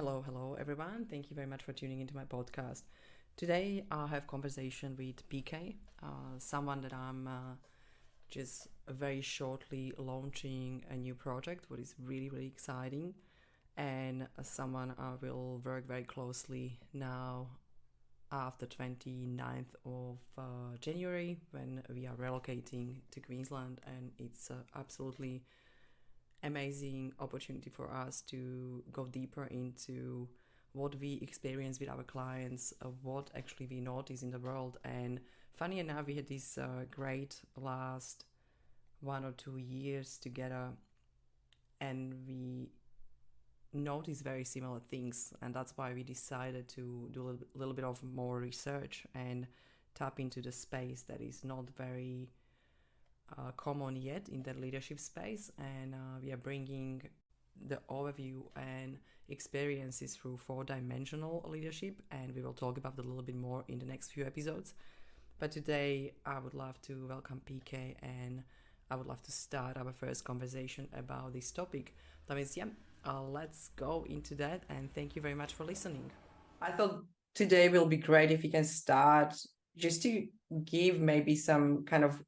Hello, everyone. Thank you very much for tuning into my podcast. Today, I have conversation with PK, someone that I'm just very shortly launching a new project, what is really exciting, and someone I will work very closely now after 29th of January when we are relocating to Queensland, and it's absolutely amazing opportunity for us to go deeper into what we experience with our clients, what actually we notice in the world. And funny enough, we had this great last 1 or 2 years together, and we notice very similar things. And that's why we decided to do a little bit of more research and tap into the space that is not very common yet in the leadership space, and we are bringing the overview and experiences through four-dimensional leadership, and we will talk about it a little bit more in the next few episodes. But today I would love to welcome PK, and I would love to start our first conversation about this topic. That means, let's go into that, and thank you very much for listening. I thought today will be great if we can start just to give maybe some kind of,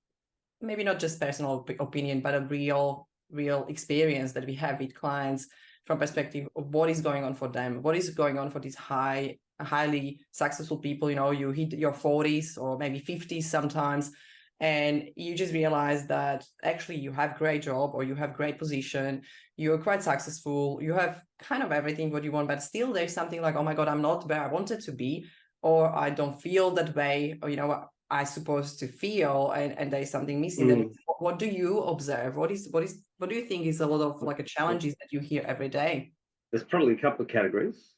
maybe not just personal opinion, but a real experience that we have with clients from perspective of what is going on for them, what is going on for these highly successful people. You hit your 40s or maybe 50s sometimes, and you just realize that actually you have great job or you have great position, you're quite successful, you have kind of everything what you want, but still there's something like, oh my God, I'm not where I wanted to be, or I don't feel that way, or I supposed to feel, and there's something missing. Then what do you observe? What do you think is a lot of like a challenges that you hear every day? There's probably a couple of categories.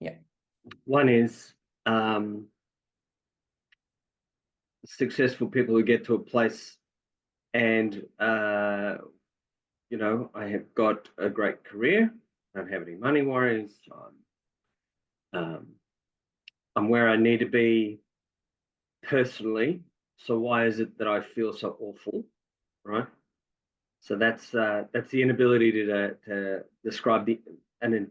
Yeah. One is successful people who get to a place and I have got a great career, don't have any money worries, I'm where I need to be personally, so why is it that I feel so awful, right? So that's the inability to describe an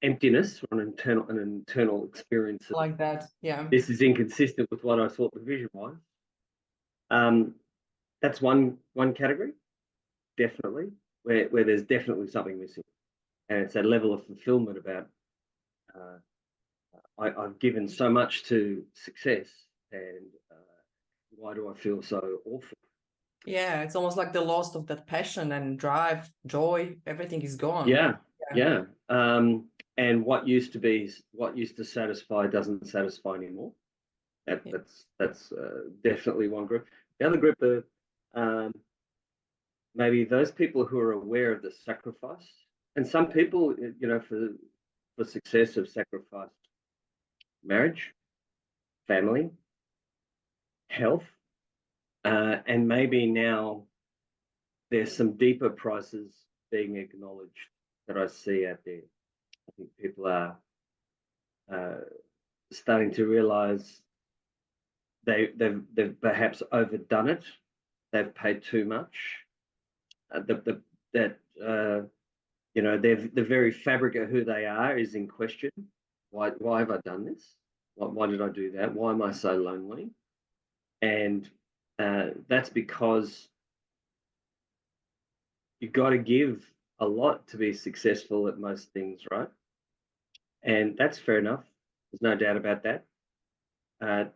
emptiness or an internal experience. Like that, yeah. This is inconsistent with what I thought the vision was. That's one category, definitely, where there's definitely something missing, and it's that level of fulfillment about I've given so much to success, and why do I feel so awful? Yeah, it's almost like the loss of that passion and drive, joy, everything is gone. Yeah. And what used to satisfy doesn't satisfy anymore. That's definitely one group. The other group are maybe those people who are aware of the sacrifice. And some people, for success have sacrificed marriage, family, health, and maybe now there's some deeper prices being acknowledged that I see out there. I think people are starting to realize they've perhaps overdone it. They've paid too much. The very fabric of who they are is in question. Why have I done this? Why did I do that? Why am I so lonely? And that's because you've got to give a lot to be successful at most things, right? And that's fair enough. There's no doubt about that.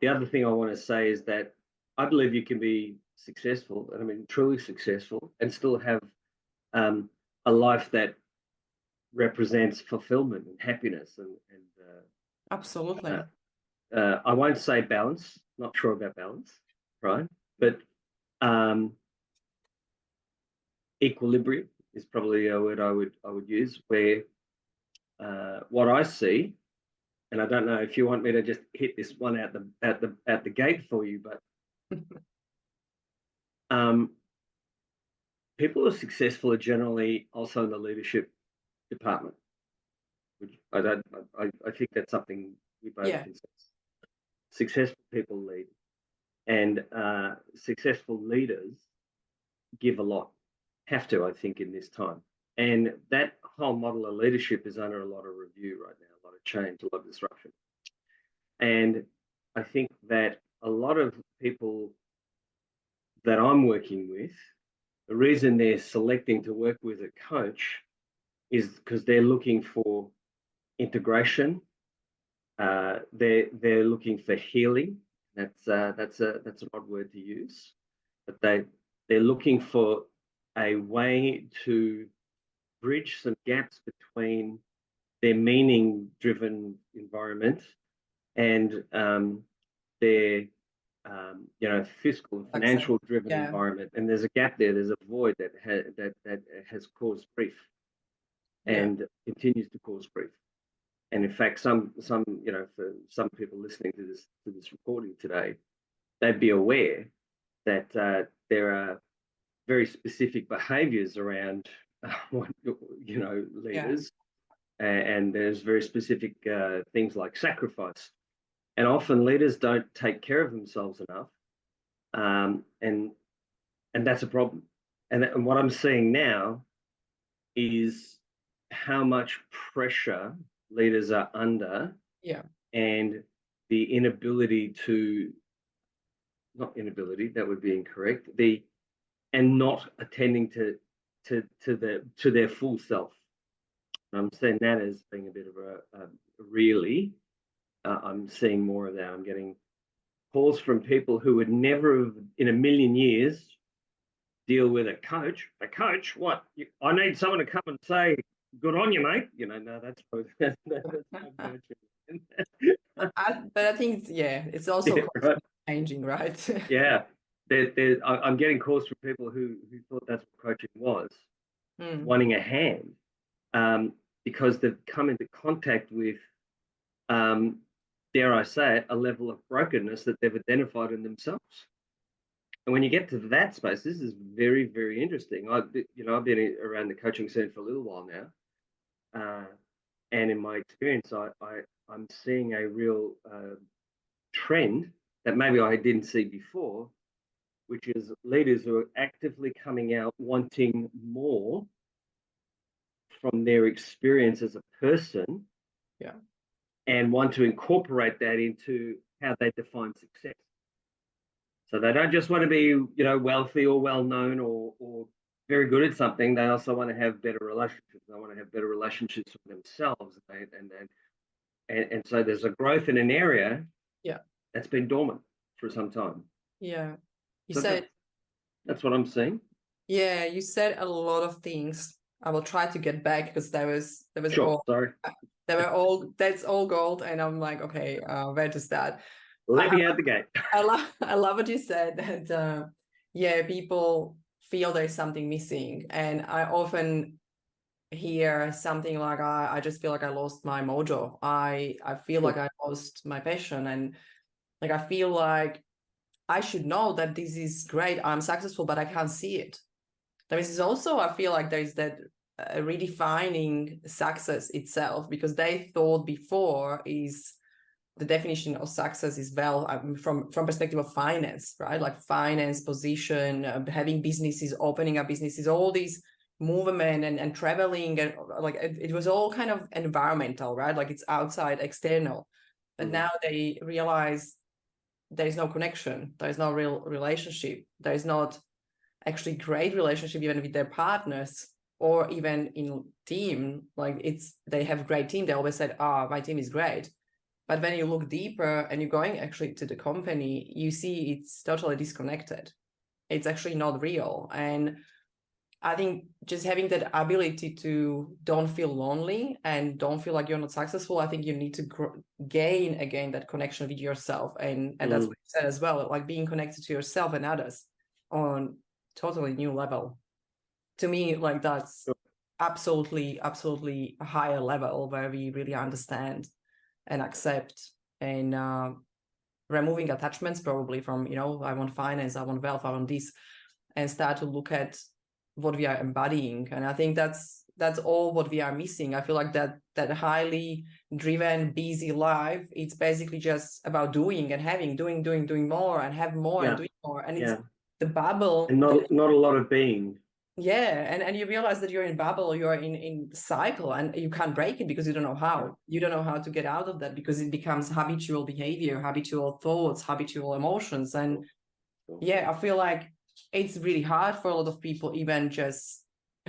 The other thing I want to say is that I believe you can be successful, and I mean truly successful, and still have a life that represents fulfillment and happiness and Absolutely. I won't say balance, not sure about balance, right? But equilibrium is probably a word I would use, where what I see, and I don't know if you want me to just hit this one at the gate for you, but people who are successful are generally also in the leadership department, which I think that's something we both can say. Successful people lead, and successful leaders give a lot, have to, I think, in this time. And that whole model of leadership is under a lot of review right now, a lot of change, a lot of disruption. And I think that a lot of people that I'm working with, the reason they're selecting to work with a coach is because they're looking for integration. They're looking for healing. That's an odd word to use, but they're looking for a way to bridge some gaps between their meaning-driven environment and their fiscal and financial-driven environment. And there's a gap there. There's a void that has caused grief and continues to cause grief. And in fact, some for some people listening to this recording today, they'd be aware that there are very specific behaviours around leaders, and there's very specific things like sacrifice, and often leaders don't take care of themselves enough, and that's a problem. And what I'm seeing now is how much pressure leaders are under, and the inability to, not inability, that would be incorrect, and not attending to their full self. I'm saying that as being a bit of a really, I'm seeing more of that. I'm getting calls from people who would never have in a million years deal with a coach. A coach? What? I need someone to come and say, good on you, mate. No, that's not coaching. But I think, it's also changing, right? I'm getting calls from people who thought that's what coaching was, wanting a hand, because they've come into contact with, dare I say it, a level of brokenness that they've identified in themselves. And when you get to that space, this is very, very interesting. I've been around the coaching scene for a little while now, and in my experience, I'm seeing a real trend that maybe I didn't see before, which is leaders who are actively coming out wanting more from their experience as a person, and want to incorporate that into how they define success. So they don't just want to be, wealthy or well-known or very good at something. They also want to have better relationships. They want to have better relationships with themselves. And so there's a growth in an area that's been dormant for some time. Yeah. That's what I'm seeing. Yeah, you said a lot of things. I will try to get back because there was sure, sorry. That's all gold, and I'm like, okay, where to start? Let me out the gate. I love what you said, that people feel there's something missing, and I often hear something like, I just feel like I lost my mojo. I feel like I lost my passion, and like I feel like I should know that this is great, I'm successful, but I can't see it. There is also, I feel like there's that redefining success itself, because they thought before is the definition of success is from perspective of finance, right? Like finance, position, having businesses, opening up businesses, all these movement and traveling, and like it was all kind of environmental, right? Like it's outside, external. But now they realize there is no connection, there is no real relationship, there is not actually great relationship even with their partners, or even in team. Like they have great team, they always said, my team is great. But when you look deeper and you're going actually to the company, you see it's totally disconnected. It's actually not real. And I think just having that ability to don't feel lonely and don't feel like you're not successful, I think you need to gain again that connection with yourself. And that's what you said as well, like being connected to yourself and others on totally new level. To me, like that's absolutely a higher level where we really understand and accept, and removing attachments probably from, I want finance, I want wealth, I want this, and start to look at what we are embodying. And I think that's all what we are missing. I feel like that highly driven, busy life, it's basically just about doing and having, doing more and have more and doing more. And it's the bubble. And not a lot of being. Yeah, and you realize that you're in bubble, you're in cycle, and you can't break it because you don't know how. You don't know how to get out of that because it becomes habitual behavior, habitual thoughts, habitual emotions. And Sure. yeah, I feel like it's really hard for a lot of people, even just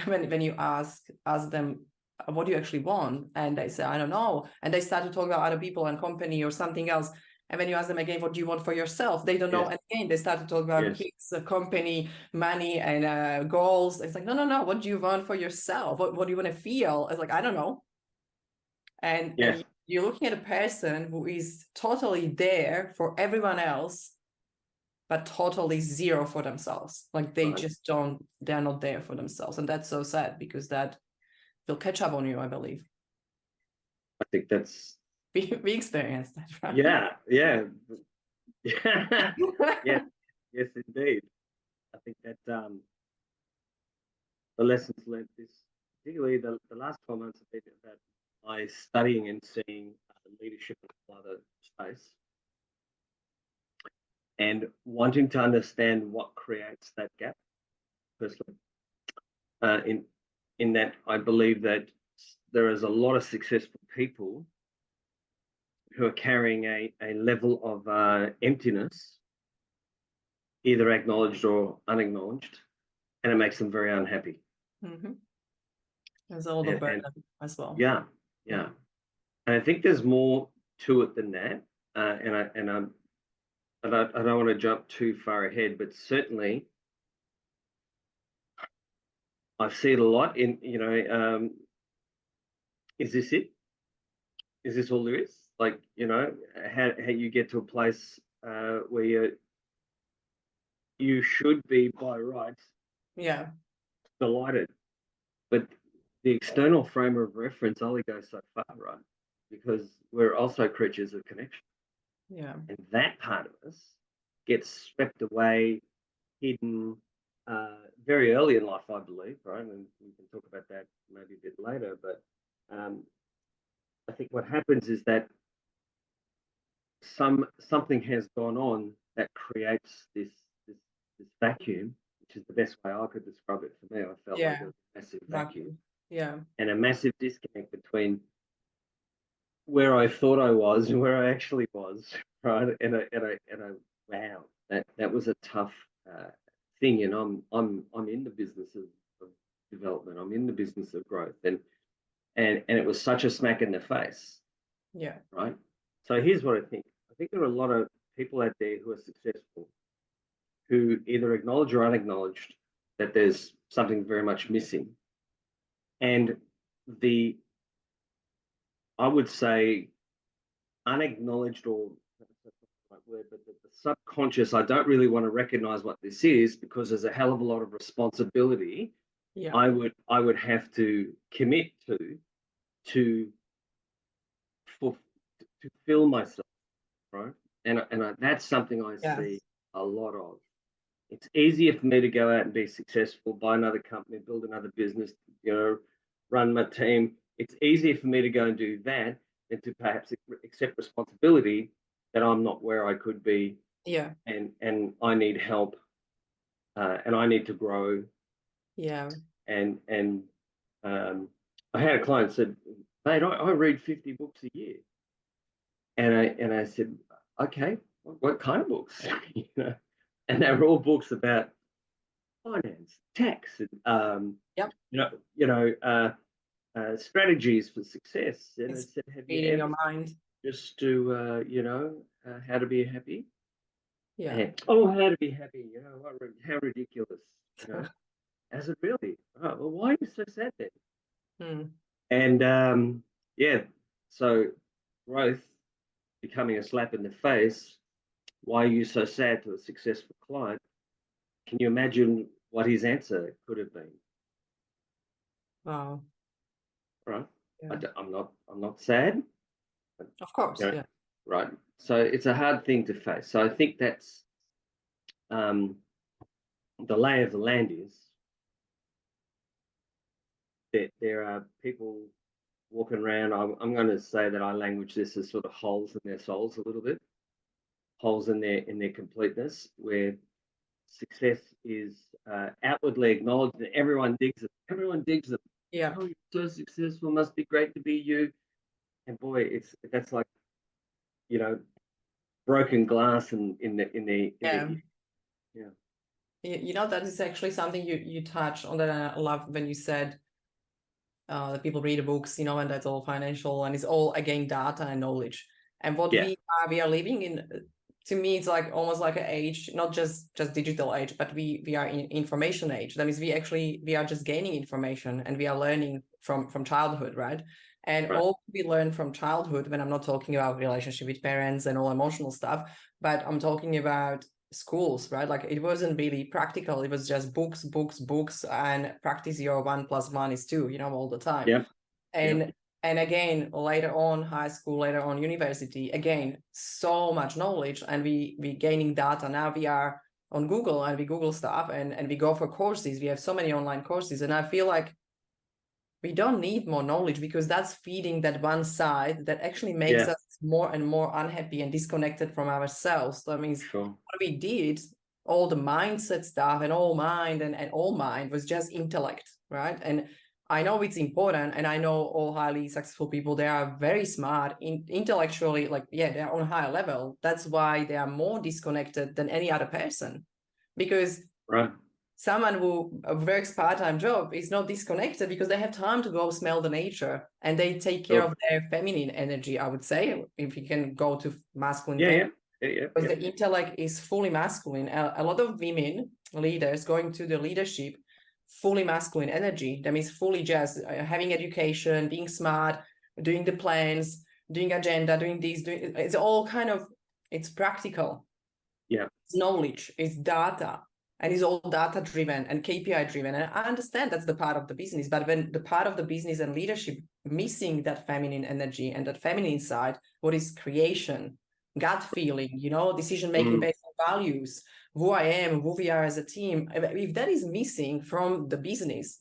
when you ask them what do you actually want, and they say I don't know, and they start to talk about other people and company or something else. And when you ask them again, what do you want for yourself? They don't know. Yes. And again, they start to talk about Yes. kids, company, money, and goals. It's like, no. What do you want for yourself? What do you want to feel? It's like, I don't know. And Yes. you're looking at a person who is totally there for everyone else, but totally zero for themselves. Like they Right. just don't, they're not there for themselves. And that's so sad because that will catch up on you, I believe. I think that's We experienced that, right? yeah. Yes. Yes, indeed. I think that the lessons learned this, particularly the last 12 months have been about my studying and seeing leadership in another space and wanting to understand what creates that gap, personally. In that, I believe that there is a lot of successful people who are carrying a level of emptiness, either acknowledged or unacknowledged, and it makes them very unhappy. Mm-hmm. There's a lot of And burden as well. yeah, Yeah. yeah. And I think there's more to it than that. I don't want to jump too far ahead, but certainly I see it a lot in, is this it? Is this all there is? Like, how you get to a place where you should be by rights Yeah. delighted, but the external frame of reference only goes so far, right? Because we're also creatures of connection. Yeah. And that part of us gets swept away, hidden very early in life, I believe, right? And we can talk about that maybe a bit later. But I think what happens is that something has gone on that creates this vacuum, which is the best way I could describe it for me. I felt like Yeah. there was a massive vacuum Vacuum. Yeah. and a massive disconnect between where I thought I was and where I actually was, right? And I wow, that was a tough thing. And I'm in the business of development. I'm in the business of growth, and it was such a smack in the face, Yeah. right? So here's what I think. I think there are a lot of people out there who are successful who either acknowledge or unacknowledged that there's something very much missing, and the I would say unacknowledged or that's not the right word, but the subconscious, I don't really want to recognize what this is because there's a hell of a lot of responsibility Yeah. I would have to commit to to fill myself, right? And that's something I see Yes. a lot of. It's easier for me to go out and be successful, buy another company, build another business, run my team. It's easier for me to go and do that than to perhaps accept responsibility that I'm not where I could be, Yeah. and I need help, and I need to grow. Yeah. And I had a client said, "Mate, I read 50 books a year," and I said, "Okay, what kind of books?" And they were all books about finance, tax, and Yep. strategies for success. And I It's said, "Have you feeding ever your mind. just to how to be happy?" Yeah. And oh, how to be happy? How ridiculous? As it really? Oh, well, why are you so sad then? Hmm. And yeah, so growth becoming a slap in the face. Why are you so sad to a successful client? Can you imagine what his answer could have been? Wow. Right? Yeah. I'm not sad. Of course. Yeah. Right. So it's a hard thing to face. So I think that's um, the lay of the land is that there are people walking around. I'm going to say that I language this as sort of holes in their souls a little bit, holes in their completeness, where success is outwardly acknowledged and everyone digs it. Everyone digs it. Yeah. Oh, you're so successful. Must be great to be you. And boy, that's like, you know, broken glass in the Yeah. yeah. You know, that is actually something you touch on that I love when you said that people read the books, you know, and that's all financial and it's all again data and knowledge. And what Yeah. we are living in, to me, it's like almost like an age, not just digital age, but we are in information age. That means we are just gaining information and we are learning from childhood, right? And Right. all we learn from childhood, when I'm not talking about relationship with parents and all emotional stuff, but I'm talking about schools, right? Like it wasn't really practical. It was just books, and practice your 1+1 is 2, you know, all the time. Yeah. And again, later on high school, later on university, again, so much knowledge, and we gaining data. Now we are on Google and we Google stuff and we go for courses. We have so many online courses, and I feel like we don't need more knowledge because that's feeding that one side that actually makes us more and more unhappy and disconnected from ourselves. That means what we did, all the mindset stuff and all mind and all mind was just intellect, right? And I know it's important, and I know all highly successful people, they are very smart intellectually, like, yeah, they're on a higher level. That's why they are more disconnected than any other person, because someone who works part-time job is not disconnected because they have time to go smell the nature and they take care of their feminine energy, I would say, if you can go to masculine. Because the intellect is fully masculine. A lot of women leaders going to the leadership, fully masculine energy. That means fully just having education, being smart, doing the plans, doing agenda, doing this, it's all kind of, it's practical. It's knowledge, it's data. And it's all data driven and KPI driven. And I understand that's the part of the business, but when the part of the business and leadership missing that feminine energy and that feminine side, what is creation, gut feeling, you know, decision making based on values, who I am, who we are as a team. If that is missing from the business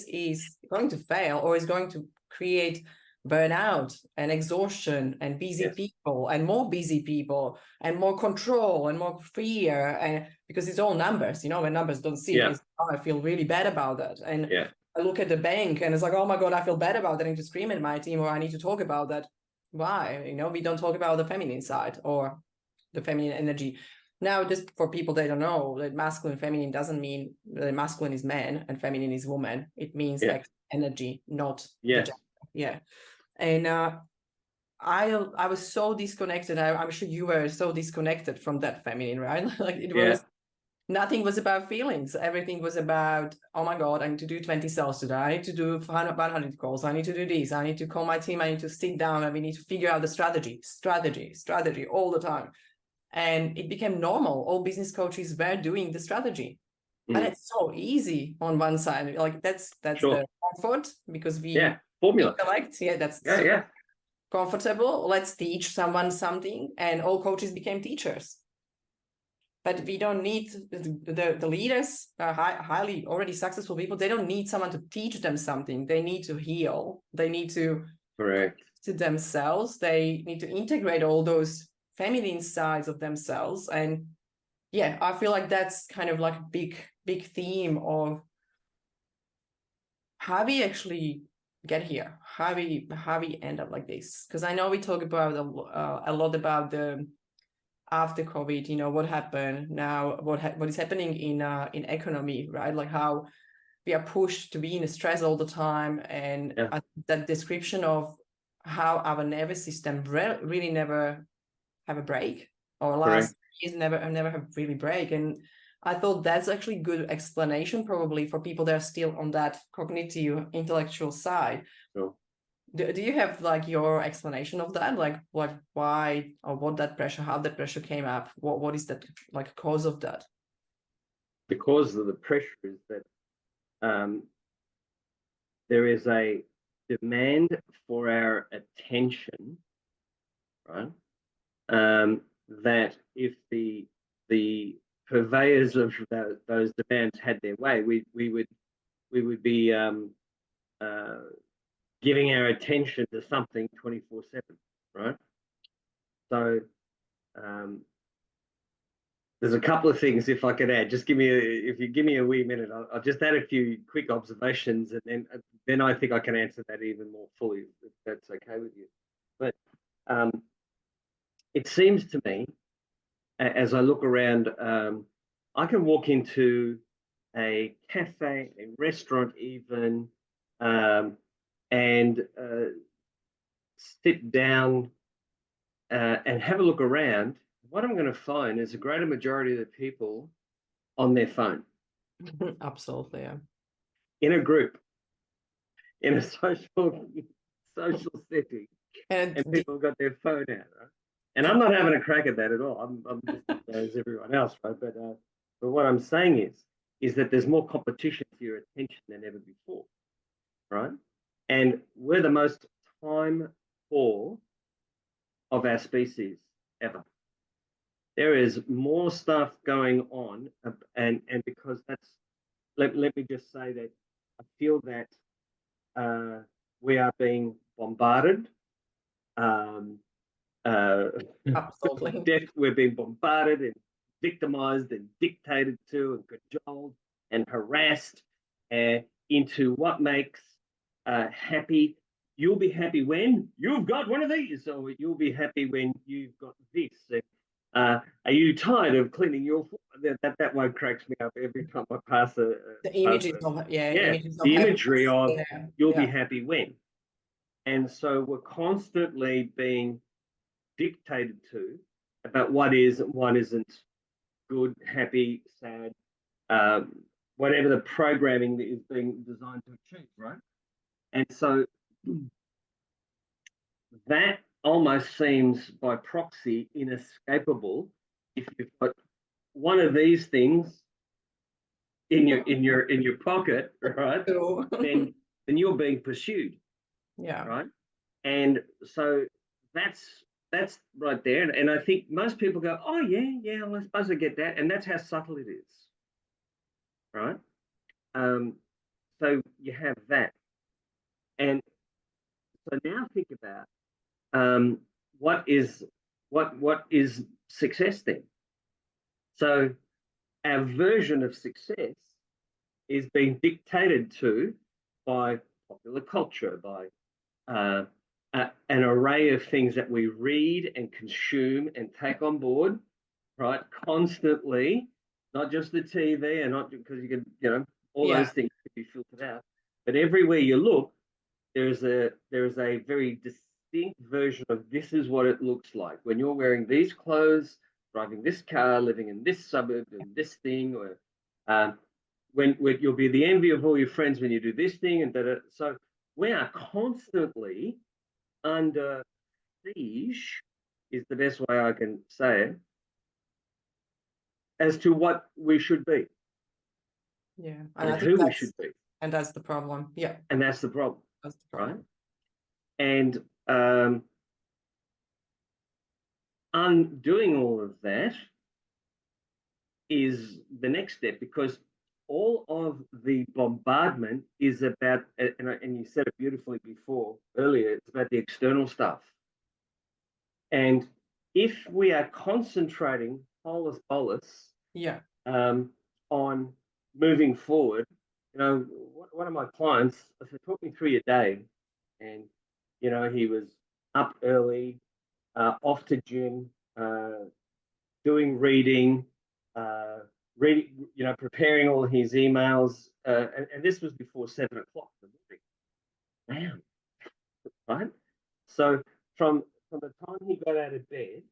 is going to fail or is going to create burnout and exhaustion and busy people and more busy people and more control and more fear, and because it's all numbers, you know, when numbers don't see it, I feel really bad about that. And I look at the bank and it's like, oh my God, I feel bad about that. I need to scream at my team, or I need to talk about that. Why? You know, we don't talk about the feminine side or the feminine energy. Now, just for people that don't know, that masculine feminine doesn't mean that masculine is man and feminine is woman. It means energy, not the gender. And I was so disconnected. I'm sure you were so disconnected from that feminine, right? Like it was, nothing was about feelings. Everything was about, oh my God, I need to do 20 sales today. I need to do 100 calls. I need to do this. I need to call my team. I need to sit down and we need to figure out the strategy all the time. And it became normal. All business coaches were doing the strategy. And it's so easy on one side. Like that's the comfort, because we formula. Intellect, that's comfortable. Let's teach someone something, and all coaches became teachers. But we don't need the leaders, highly already successful people. They don't need someone to teach them something. They need to heal. They need to to themselves. They need to integrate all those feminine sides of themselves. And I feel like that's kind of like a big theme of how we actually get here, how we end up like this. Because I know we talk about a lot about the after COVID, you know, what happened now, what is happening in economy, right? Like how we are pushed to be in stress all the time, and that description of how our nervous system really never have a break, or last years never have really break. And I thought that's actually good explanation probably for people that are still on that cognitive intellectual side. Do you have like your explanation of that, like why or what that pressure, how that pressure came up, what is that like cause of that? The cause of the pressure is that there is a demand for our attention, right? That if the purveyors of those demands had their way, we would be giving our attention to something 24/7, right? So there's a couple of things if I could add. Just if you give me a wee minute, I'll just add a few quick observations, and then I think I can answer that even more fully, if that's okay with you. But it seems to me, as I look around, I can walk into a cafe, a restaurant even, and sit down and have a look around. What I'm going to find is a greater majority of the people on their phone. Absolutely, yeah. In a group, in a social setting, and people got their phone out, right? And I'm not having a crack at that at all. I'm just as everyone else, right? But what I'm saying is that there's more competition for your attention than ever before, right? And we're the most time poor of our species ever. There is more stuff going on, and because that's, let me just say that I feel that we are being bombarded. Absolutely. We're being bombarded and victimized and dictated to and cajoled and harassed into what makes happy. You'll be happy when you've got one of these, or you'll be happy when you've got this. Are you tired of cleaning your floor? That one cracks me up every time I pass the images of images of the imagery of you'll be yeah. happy when. And so we're constantly being dictated to about what is and what isn't good, happy, sad, whatever the programming that is being designed to achieve, right? And so that almost seems by proxy inescapable. If you've got one of these things in your pocket, right? then you're being pursued. Yeah. Right. And so that's right there. And I think most people go, oh yeah, well, I suppose I get that. And that's how subtle it is. Right. So you have that. And so now think about what is success then? So our version of success is being dictated to by popular culture, by an array of things that we read and consume and take on board, right? Constantly, not just the TV, and not because you can, all those things could be filtered out, but everywhere you look, there is a very distinct version of this is what it looks like when you're wearing these clothes, driving this car, living in this suburb, doing this thing, or when you'll be the envy of all your friends when you do this thing, and that. So we are constantly under siege, is the best way I can say it, as to what we should be. Yeah. And who we should be. And that's the problem. Yeah. And that's the problem. That's the problem. Right? And undoing all of that is the next step, because all of the bombardment is about, and you said it beautifully earlier, it's about the external stuff. And if we are concentrating holus bolus on moving forward, one of my clients, I said, talk me through your day. And, he was up early, off to gym, doing reading, preparing all his emails. And this was before 7 o'clock in the morning. Man, right? So from the time he got out of bed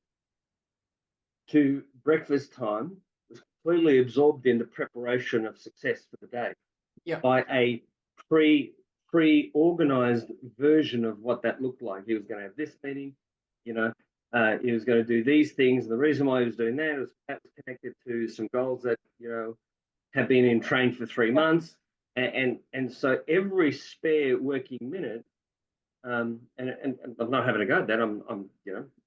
to breakfast time, was completely absorbed in the preparation of success for the day by a pre-organized version of what that looked like. He was going to have this meeting, he was going to do these things. And the reason why he was doing that was connected to some goals that, have been in train for 3 months. And so every spare working minute, and I'm not having a go at that. I'm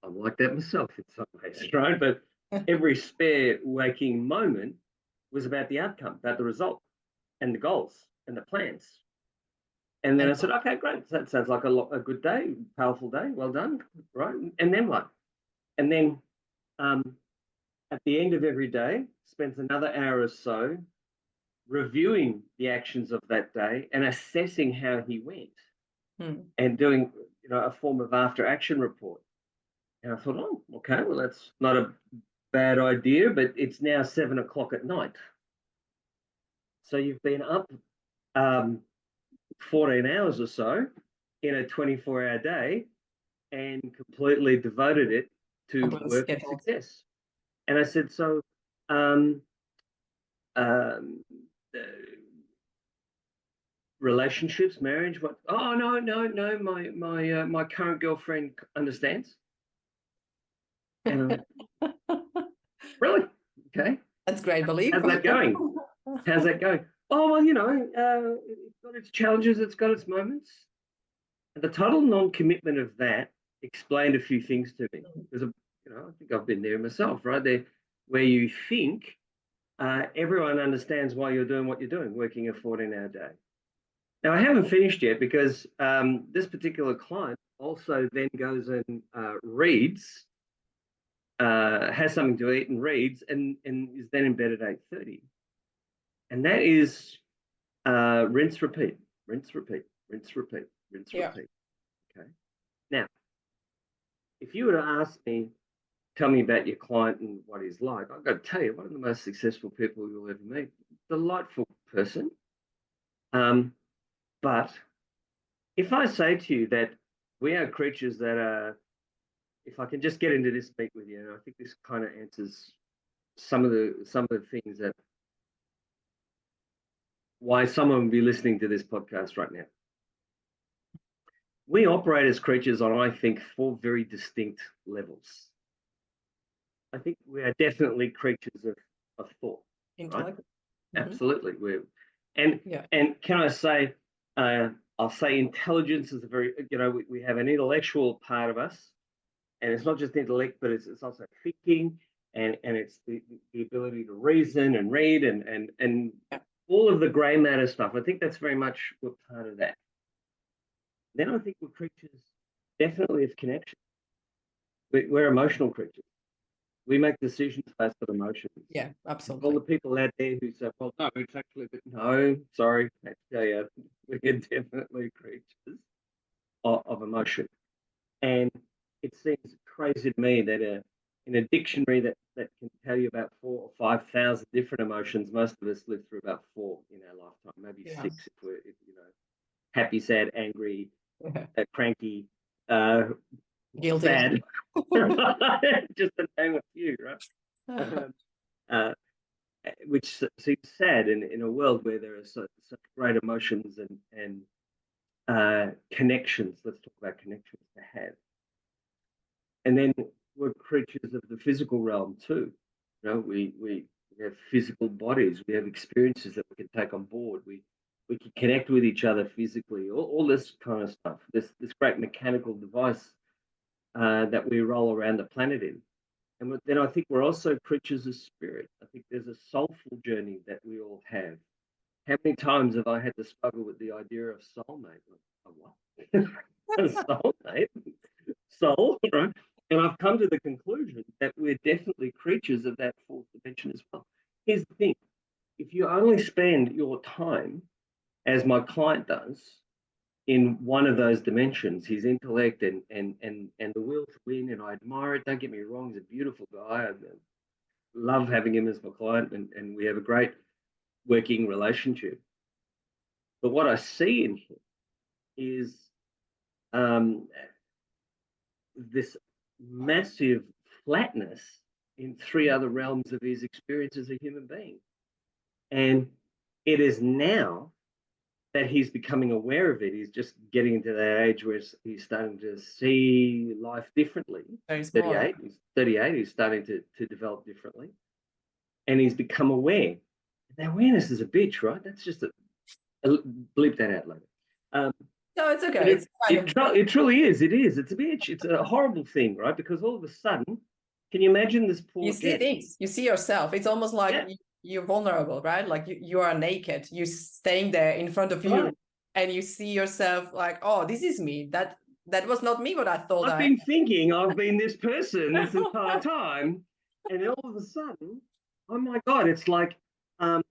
like that myself in some ways, right? But every spare waking moment was about the outcome, about the result, and the goals and the plans. And then I said, okay, great. That sounds like a good day, powerful day. Well done, right? And then what? And then at the end of every day, spends another hour or so reviewing the actions of that day and assessing how he went and doing, a form of after action report. And I thought, oh, okay, well, that's not a bad idea, but it's now 7 o'clock at night. So you've been up 14 hours or so in a 24-hour day and completely devoted it to work and success. And I said, so relationships, marriage, what? Oh, no, my current girlfriend understands. And really? Okay. That's great belief. How's that going? How's that going? Oh, well, it's got its challenges, it's got its moments. And the total non-commitment of that explained a few things to me. Because, I think I've been there myself, right? There, where you think everyone understands why you're doing what you're doing, working a 14-hour day. Now, I haven't finished yet because this particular client also then goes and reads, has something to eat and reads, and is then in bed at 8:30. And that is rinse, repeat, rinse, repeat, rinse, repeat, rinse, repeat. Okay. Now, if you were to ask me, tell me about your client and what he's like, I've got to tell you, one of the most successful people you'll ever meet. Delightful person. But if I say to you that we are creatures that are, if I can just get into this meet with you, and I think this kind of answers some of the things that why someone would be listening to this podcast right now. We operate as creatures on, I think, 4 very distinct levels. I think we are definitely creatures of thought. Right? Absolutely. And can I say, I'll say intelligence is a very, we have an intellectual part of us, and it's not just intellect, but it's also thinking, and it's the ability to reason and read and all of the grey matter stuff. I think that's very much we're part of that. Then I think we're creatures definitely of connection. We're emotional creatures. We make decisions based on emotions. Yeah, absolutely. All the people out there who say, well, no, it's actually, no, sorry, I tell you, we're definitely creatures of emotion. And it seems crazy to me that in a dictionary that can tell you about 4,000 or 5,000 different emotions, most of us live through about 4 in our lifetime, maybe 6 if we're, happy, sad, angry, cranky, guilty, sad. Just to name a few, right? Which seems sad in a world where there are such great emotions and connections. Let's talk about connections to have. And then we're creatures of the physical realm too. We have physical bodies. We have experiences that we can take on board. We can connect with each other physically. All this kind of stuff. This great mechanical device that we roll around the planet in. And then I think we're also creatures of spirit. I think there's a soulful journey that we all have. How many times have I had to struggle with the idea of soulmate? What? Soulmate? Soul, right? And I've come to the conclusion that we're definitely creatures of that 4th dimension as well. Here's the thing. If you only spend your time, as my client does, in one of those dimensions, his intellect and the will to win, and I admire it. Don't get me wrong, he's a beautiful guy. I love having him as my client, and we have a great working relationship. But what I see in him is this massive flatness in 3 other realms of his experience as a human being. And it is now that he's becoming aware of it. He's just getting into that age where he's starting to see life differently. He's 38. He's starting to develop differently. And he's become aware. And awareness is a bitch, right? That's just bleep that out later. No, it's okay. It truly is. It is. It's a bitch. It's a horrible thing, right? Because all of a sudden, can you imagine this poor You see things. You see yourself. It's almost like you're vulnerable, right? Like you are naked. You're staying there in front of you, and you see yourself like, oh, this is me. That was not me. What I thought. I've been thinking I've been this person this entire time, And all of a sudden, oh my God, it's like, and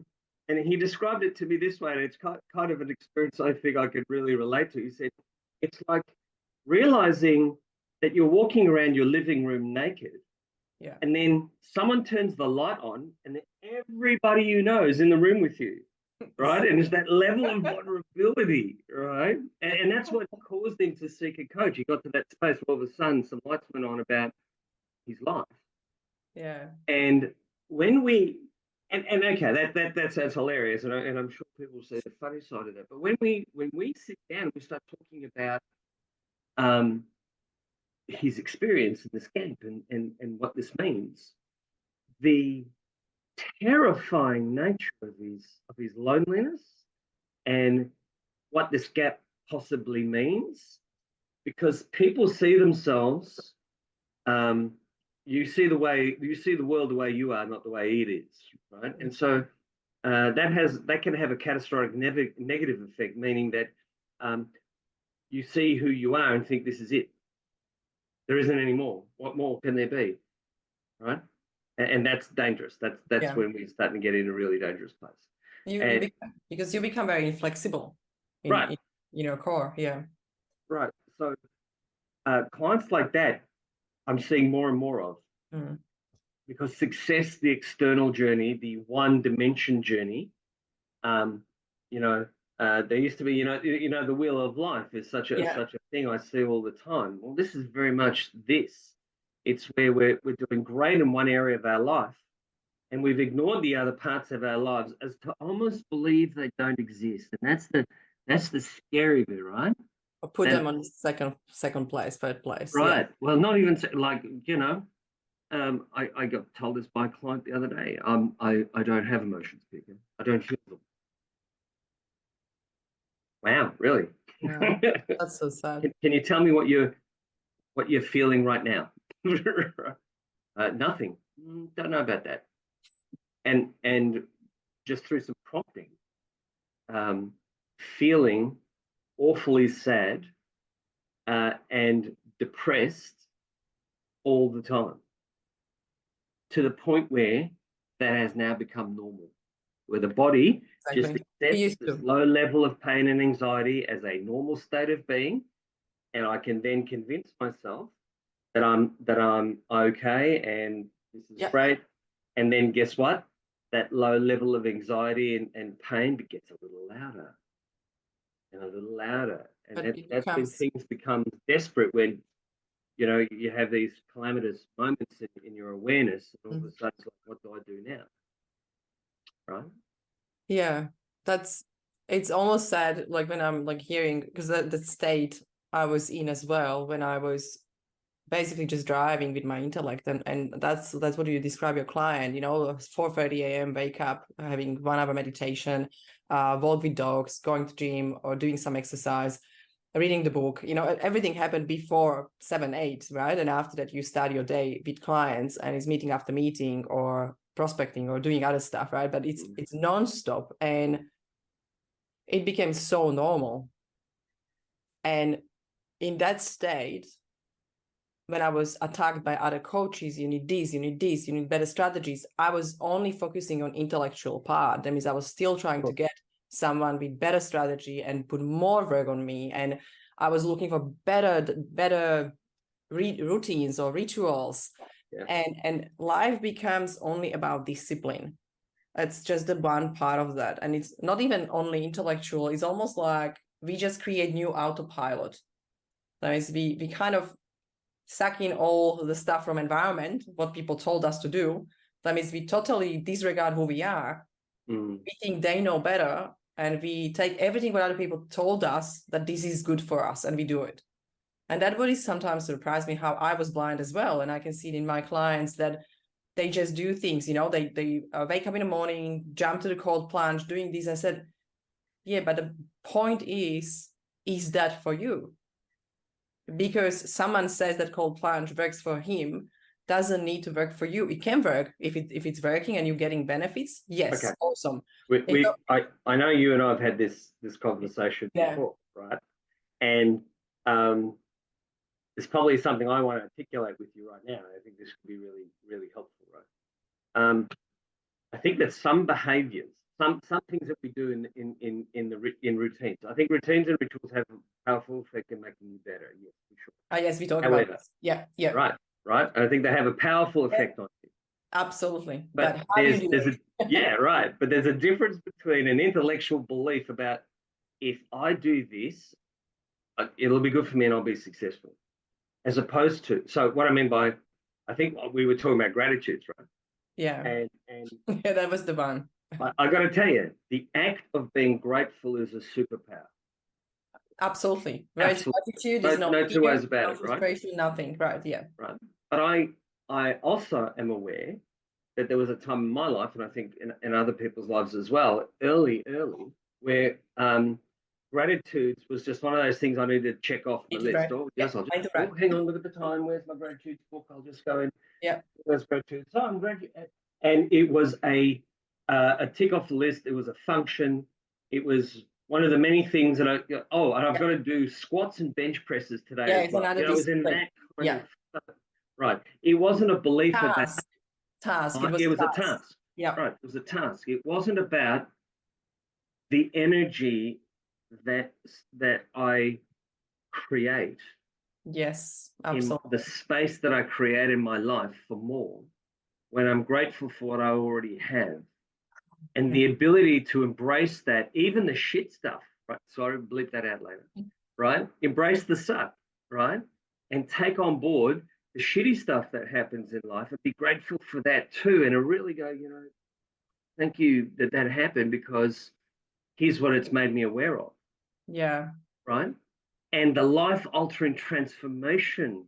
he described it to me this way, and it's kind of an experience I think I could really relate to. He said, it's like realizing that you're walking around your living room naked, Yeah. and then someone turns the light on, and then everybody you know is in the room with you, right? And it's that level of vulnerability, right? And that's what caused him to seek a coach. He got to that space where all of a sudden some lights went on about his life. Yeah. And when we and okay, that sounds hilarious, and I'm sure people see the funny side of that. But when we sit down and we start talking about um, his experience in this gap and what this means, the terrifying nature of his loneliness and what this gap possibly means, because people see themselves. You see the world the way you are, not the way it is, right? And so that can have a catastrophic negative effect, meaning that you see who you are and think this is it. There isn't any more. What more can there be, right? And that's dangerous. That's Yeah. when we're starting to get in a really dangerous place. Because you become very inflexible Right, in your core. Yeah. right. So clients like that, I'm seeing more and more of. Mm. Because success, the external journey, the one dimension journey, um, there used to be, the wheel of life is such Yeah. a thing I see all the time. Well, this is very much this. It's where we're doing great in one area of our life, and we've ignored the other parts of our lives as to almost believe they don't exist, and that's the scary bit, right? Or put And them on second place, third place. Yeah. right, well, not even like I got told this by a client the other day. I don't have emotions, Peter. I don't feel them. Wow, really? Yeah. That's so sad. Can you tell me what you're feeling right now? Nothing. Don't know about that. And just through some prompting, um, feeling awfully sad and depressed all the time, to the point where that has now become normal, where the body just Exactly. We accepts used this to. low level of pain and anxiety as a normal state of being, and I can then convince myself that I'm okay and this is Yeah. great. And then guess what? That low level of anxiety and pain gets a little louder and a little louder. And But it that's when becomes, things become desperate, when you have these calamitous moments in your awareness, and all of a sudden it's like, what do I do now? Right? yeah, it's almost sad, like when I'm like hearing, because the state I was in as well, when I was basically just driving with my intellect, and that's what you describe your client, 4:30 a.m. wake up, having 1 hour meditation, walk with dogs, going to gym or doing some exercise, reading the book, everything happened before 7 8, right? And after that you start your day with clients, and it's meeting after meeting or prospecting or doing other stuff, right? But it's non-stop, and it became so normal. And in that state, when I was attacked by other coaches, you need this, you need this, you need better strategies, I was only focusing on intellectual part. That means I was still trying to get someone with better strategy and put more work on me. And I was looking for better routines or rituals. Yeah. And life becomes only about discipline. It's just the one part of that. And it's not even only intellectual. It's almost like we just create new autopilot. That is, we kind of suck in all the stuff from environment, what people told us to do. That means we totally disregard who we are. We think they know better, and we take everything what other people told us that this is good for us, and we do it. And that would sometimes surprise me, how I was blind as well. And I can see it in my clients that they just do things, they wake up in the morning, jump to the cold plunge, doing this. I said, yeah, but the point is that for you? Because someone says that cold plunge works for him, doesn't need to work for you. It can work if it's working and you're getting benefits. Yes, Okay. awesome. I know you and I have had this conversation before, right? And it's probably something I want to articulate with you right now. I think this could be really, really helpful, right? I think that some behaviors, some things that we do in routines. I think routines and rituals have a powerful effect in making you better. Yes, for sure. Yes, we talk about this. Yeah, yeah. Right. I think they have a powerful effect on you. Absolutely. But how do you do it? Yeah, right. But there's a difference between an intellectual belief about if I do this, it'll be good for me and I'll be successful, as opposed to. So what I mean by, I think we were talking about gratitudes, right? Yeah. And yeah, that was the one. I got to tell you, the act of being grateful is a superpower. Absolutely. Right. Absolutely. Gratitude is no two ways about it, right? Frustration, nothing. Right. Yeah. Right. But I also am aware that there was a time in my life, and I think in other people's lives as well, early, where gratitudes was just one of those things I needed to check off the list. Oh, yes, I'll just hang on, look at the time. Where's my gratitude book? I'll just go in. Yeah. Where's gratitude? So I'm grateful. And it was a tick off the list. It was a function. It was one of the many things that and I've got to do squats and bench presses today. Yeah, it's another it was in that kind of, right. It wasn't a belief about task. It was a task. Yeah. Right. It was a task. It wasn't about the energy that I create. Yes, absolutely. In the space that I create in my life for more, when I'm grateful for what I already have, and the ability to embrace that, even the shit stuff, right? Sorry, bleep that out later, right? Embrace the suck, right? And take on board the shitty stuff that happens in life and be grateful for that too. And really go, thank you that happened, because here's what it's made me aware of. Yeah. Right. And the life altering transformation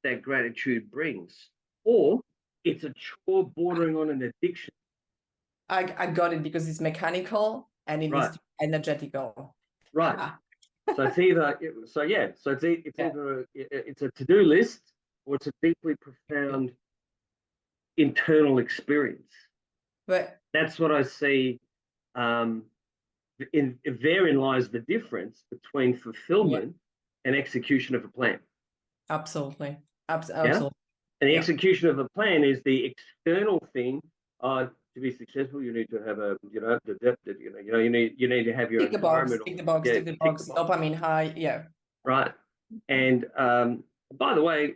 that gratitude brings, or it's a chore bordering on an addiction. I got it, because it's mechanical and it needs to be energetical. Right. So it's either it's a to-do list, or it's a deeply profound internal experience. But that's what I see. Therein lies the difference between fulfillment and execution of a plan. Absolutely. Absolutely. And the execution of a plan is the external thing. To be successful, you need to have you need to have your tick the box, tick the box, dopamine high. Yeah. Right. And by the way,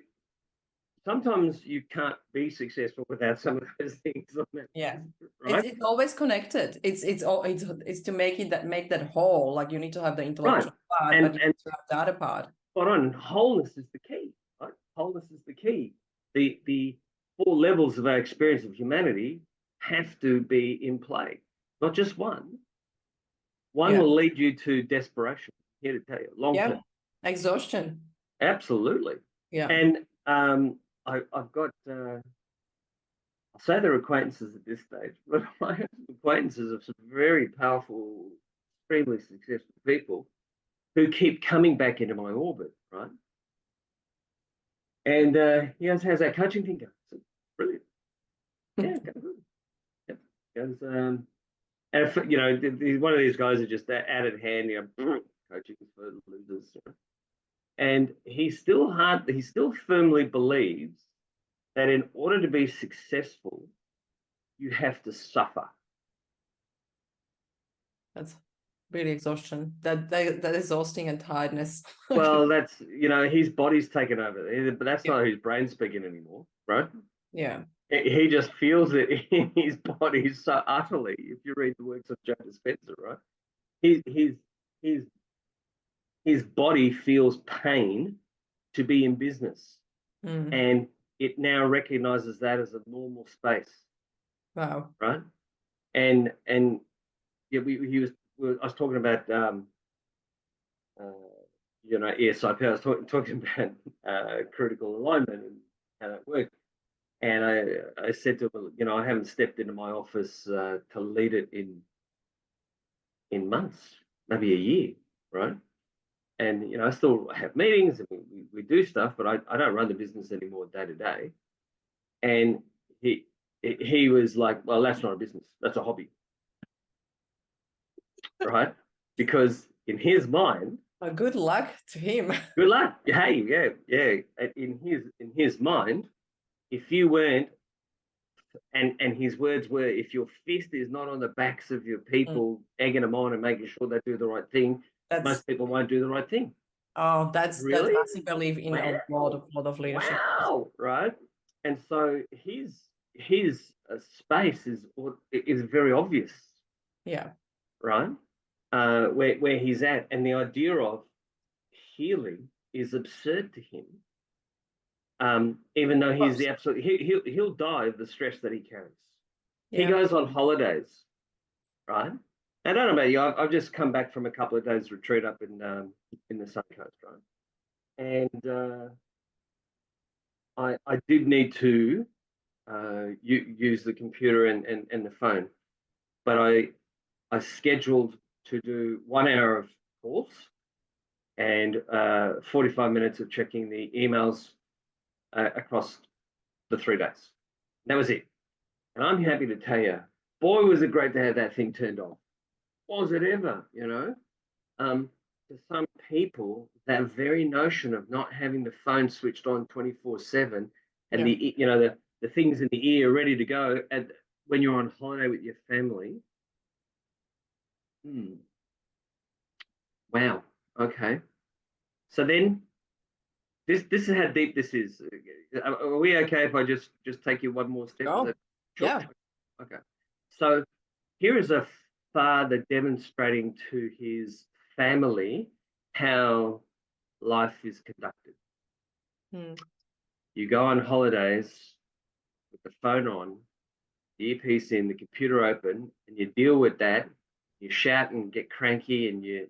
sometimes you can't be successful without some of those things on that. Yeah. Right? It's always connected. It's to make that whole. Like, you need to have the intellectual part, but you need to have the other part. Spot on. Wholeness is the key. Right? Wholeness is the key. The 4 levels of our experience of humanity have to be in play, not just one. One will lead you to desperation. Here to tell you, long term exhaustion. Absolutely. Yeah. And I've got I'll say they're acquaintances at this stage, but I have acquaintances of some very powerful, extremely successful people who keep coming back into my orbit, right? And he goes, "How's that coaching thing going?" I said, "Brilliant." Yeah, good. Yep. Goes, and if, he's one of these guys who just added hand, coaching for losers. And he still firmly believes that in order to be successful, you have to suffer. That's really exhaustion. That exhausting and tiredness. Well, that's his body's taken over, but that's not his brain speaking anymore, right? Yeah. He just feels it in his body so utterly. If you read the works of Joe Dispenza, right? His body feels pain to be in business, and it now recognizes that as a normal space. Wow. Right. And yeah, I was talking about ESIP. I was talking about critical alignment and how that works. And I said to him, I haven't stepped into my office to lead it in months, maybe a year, right? And I still have meetings and we do stuff, but I don't run the business anymore day to day. And he was like, "Well, that's not a business. That's a hobby." Right? Because in his mind, good luck to him. Good luck. Hey, yeah. In his mind, if you weren't and his words were, if your fist is not on the backs of your people, egging them on and making sure they do the right thing, That's most people won't do the right thing. that's Really? massive belief in a Wow. lot of leadership. Wow. Right. And so his space is very obvious, Yeah. right? Where he's at, and the idea of healing is absurd to him. Even though he's the absolute, he'll die of the stress that he carries. He Yeah. goes on holidays, right? I don't know about you. I've just come back from a couple of days retreat up in the Sun Coast, right? And I did need to use the computer and the phone, but I scheduled to do 1 hour of course and 45 minutes of checking the emails across the 3 days. That was it. And I'm happy to tell you, boy, was it great to have that thing turned off. Was it ever, to some people, that very notion of not having the phone switched on 24/7 and the things in the ear ready to go and when you're on holiday with your family. Wow. Okay. So then this is how deep this is. Are we okay if I just take you one more step? Oh, yeah. Okay. So here is a father demonstrating to his family how life is conducted. You go on holidays with the phone on, the earpiece in, the computer open, and you deal with that. You shout and get cranky, and you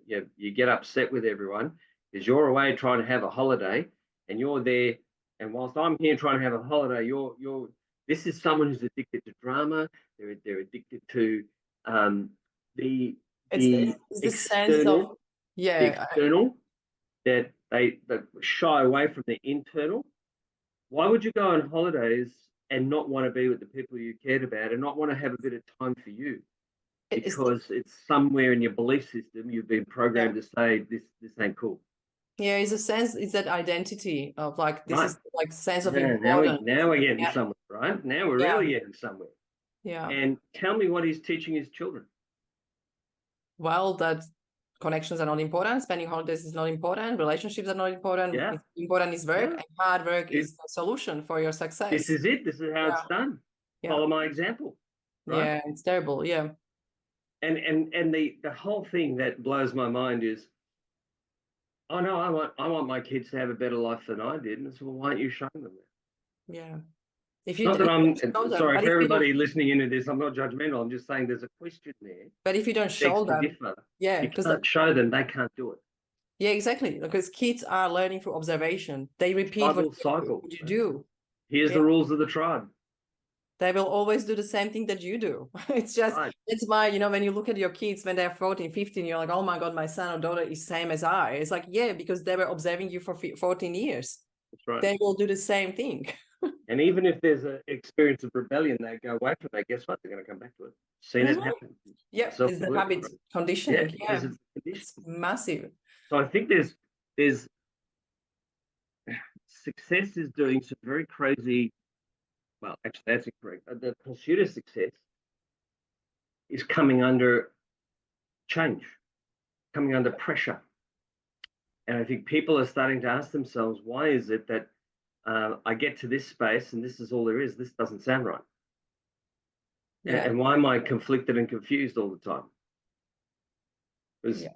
get upset with everyone because you're away trying to have a holiday, and you're there. And whilst I'm here trying to have a holiday, this is someone who's addicted to drama. They're addicted to the sense of the external, that they shy away from the internal. Why would you go on holidays and not want to be with the people you cared about and not want to have a bit of time for you? Because it's somewhere in your belief system you've been programmed to say this ain't cool. Yeah, it's a sense, it's that identity of like this is like sense of importance. Now we're getting somewhere, right? Now we're really getting somewhere. Yeah. And tell me what he's teaching his children. Well, that connections are not important, spending holidays is not important, relationships are not important. It's important is work, and hard work is the solution for your success. This is it. This is how it's done. Follow my example. Right? Yeah, it's terrible. Yeah. And the whole thing that blows my mind is, oh no, I want my kids to have a better life than I did. And so, well, why aren't you showing them that? Yeah. If you not that I'm sorry for everybody listening into this, I'm not judgmental. I'm just saying there's a question there. But if you don't show them, you can't show them, they can't do it. Yeah, exactly. Because kids are learning through observation. They repeat what you do. Here's the rules of the tribe. They will always do the same thing that you do. It's just, it's why, when you look at your kids when they're 14, 15, you're like, oh my God, my son or daughter is same as I. It's like, yeah, because they were observing you for 14 years. That's right. They will do the same thing. And even if there's an experience of rebellion, they go away from it. Guess what? They're going to come back to it. Seen it happen. Yeah, it's the habit conditioning. Yeah, it's massive. So I think there's success is doing some very crazy. Well, actually, that's incorrect. The pursuit of success is coming under change, coming under pressure. And I think people are starting to ask themselves, why is it that I get to this space and this is all there is? This doesn't sound right. Yeah. And why am I conflicted and confused all the time? Because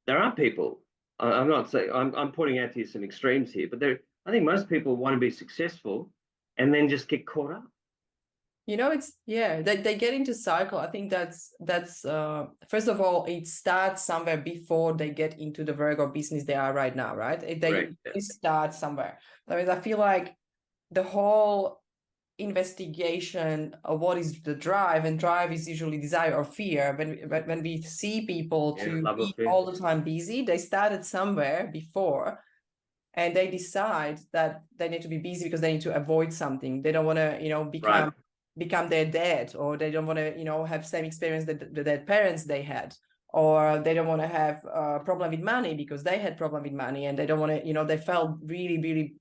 there are people, I'm not saying, I'm pointing out to you some extremes here, but I think most people want to be successful and then just get caught up. They get into cycle. I think that's first of all, it starts somewhere before they get into the work or business they are right now, right? They start somewhere. I mean, I feel like the whole investigation of what is the drive, and drive is usually desire or fear. When we see people to be all the time busy, they started somewhere before. And they decide that they need to be busy because they need to avoid something. They don't want to, become their dad, or they don't want to, have same experience that their parents they had, or they don't want to have a problem with money because they had problem with money, and they don't want to, they felt really, really